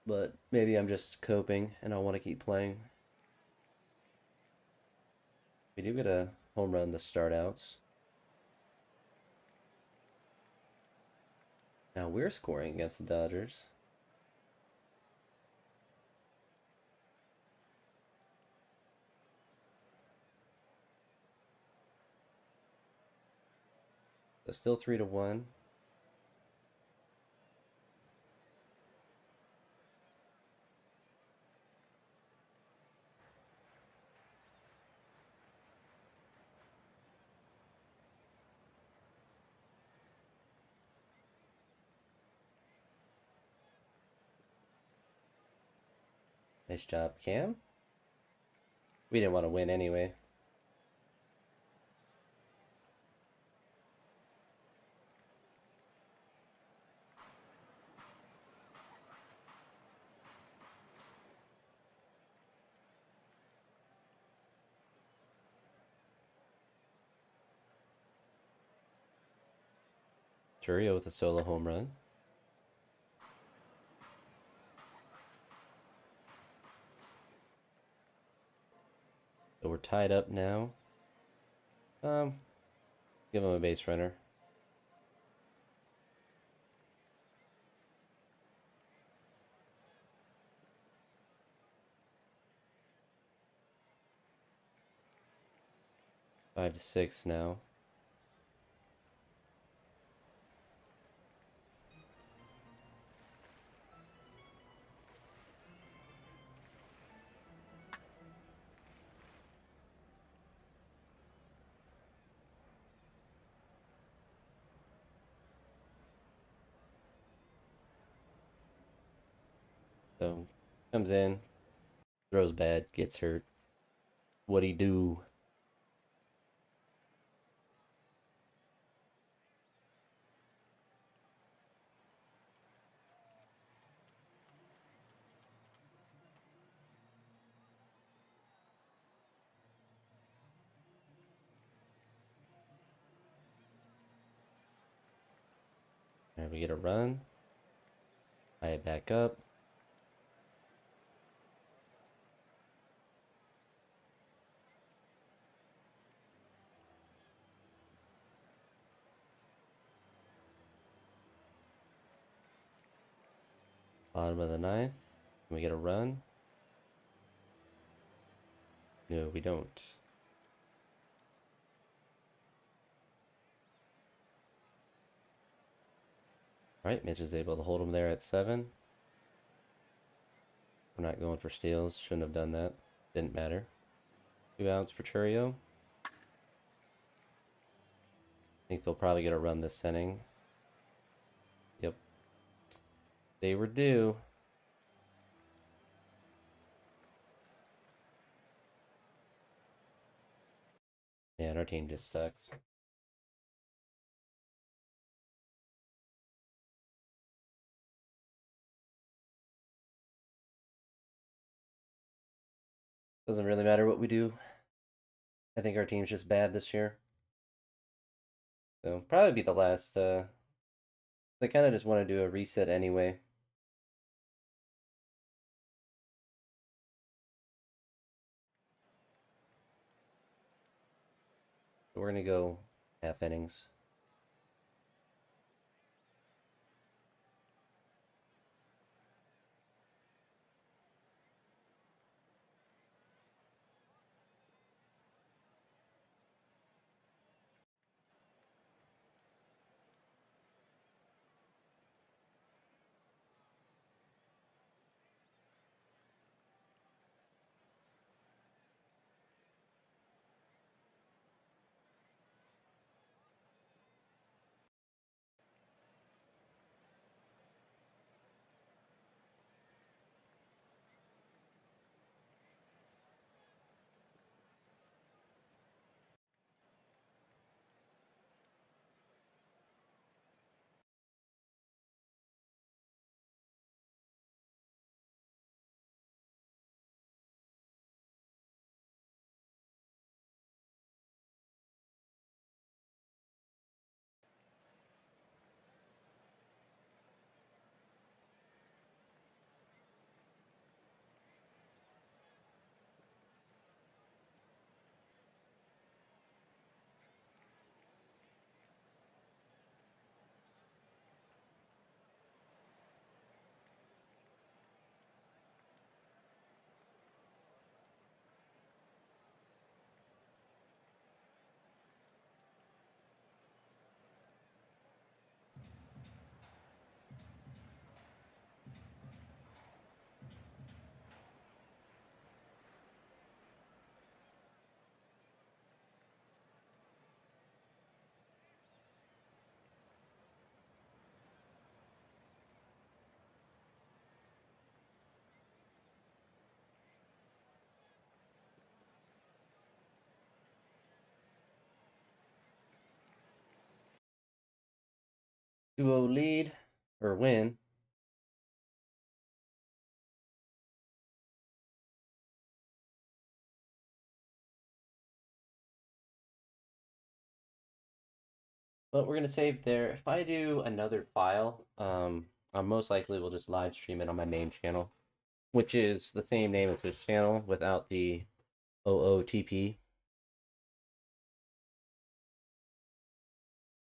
But maybe I'm just coping and I'll want to keep playing. We do get a home run to start outs. Now we're scoring against the Dodgers. So still 3-1. Nice job, Cam. We didn't want to win anyway. Churio with a solo home run. So we're tied up now. Give him a base runner. Five to 6 now. So comes in, throws bad, gets hurt. What'd he do? And we get a run. Tie it back up. Bottom of the ninth. Can we get a run? No, we don't. All right, Mitch is able to hold him there at 7. We're not going for steals. Shouldn't have done that. Didn't matter. 2 outs for Churio. I think they'll probably get a run this inning. Yep. They were due. Man, our team just sucks. Doesn't really matter what we do. I think our team's just bad this year. So probably be the last. I kind of just want to do a reset anyway. So we're gonna go half innings. Duo lead or win. But we're gonna save there. If I do another file, I most likely will just live stream it on my main channel, which is the same name as this channel without the OOTP.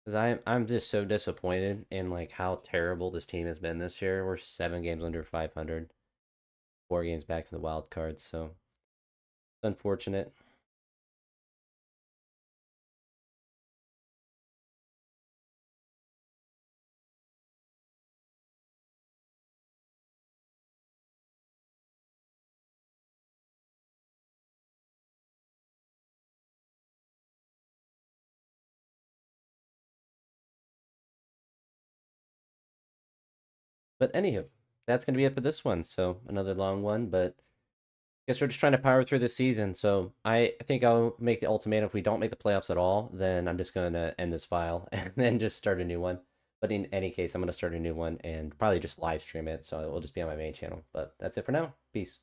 Because I'm just so disappointed in like how terrible this team has been this year. We're 7 games under 500, 4 games back in the wild cards, so it's unfortunate. But anywho, that's gonna be it for this one. So another long one, but I guess we're just trying to power through this season. So I think I'll make the ultimatum. If we don't make the playoffs at all, then I'm just gonna end this file and then just start a new one. But in any case, I'm gonna start a new one and probably just live stream it. So it will just be on my main channel. But that's it for now. Peace.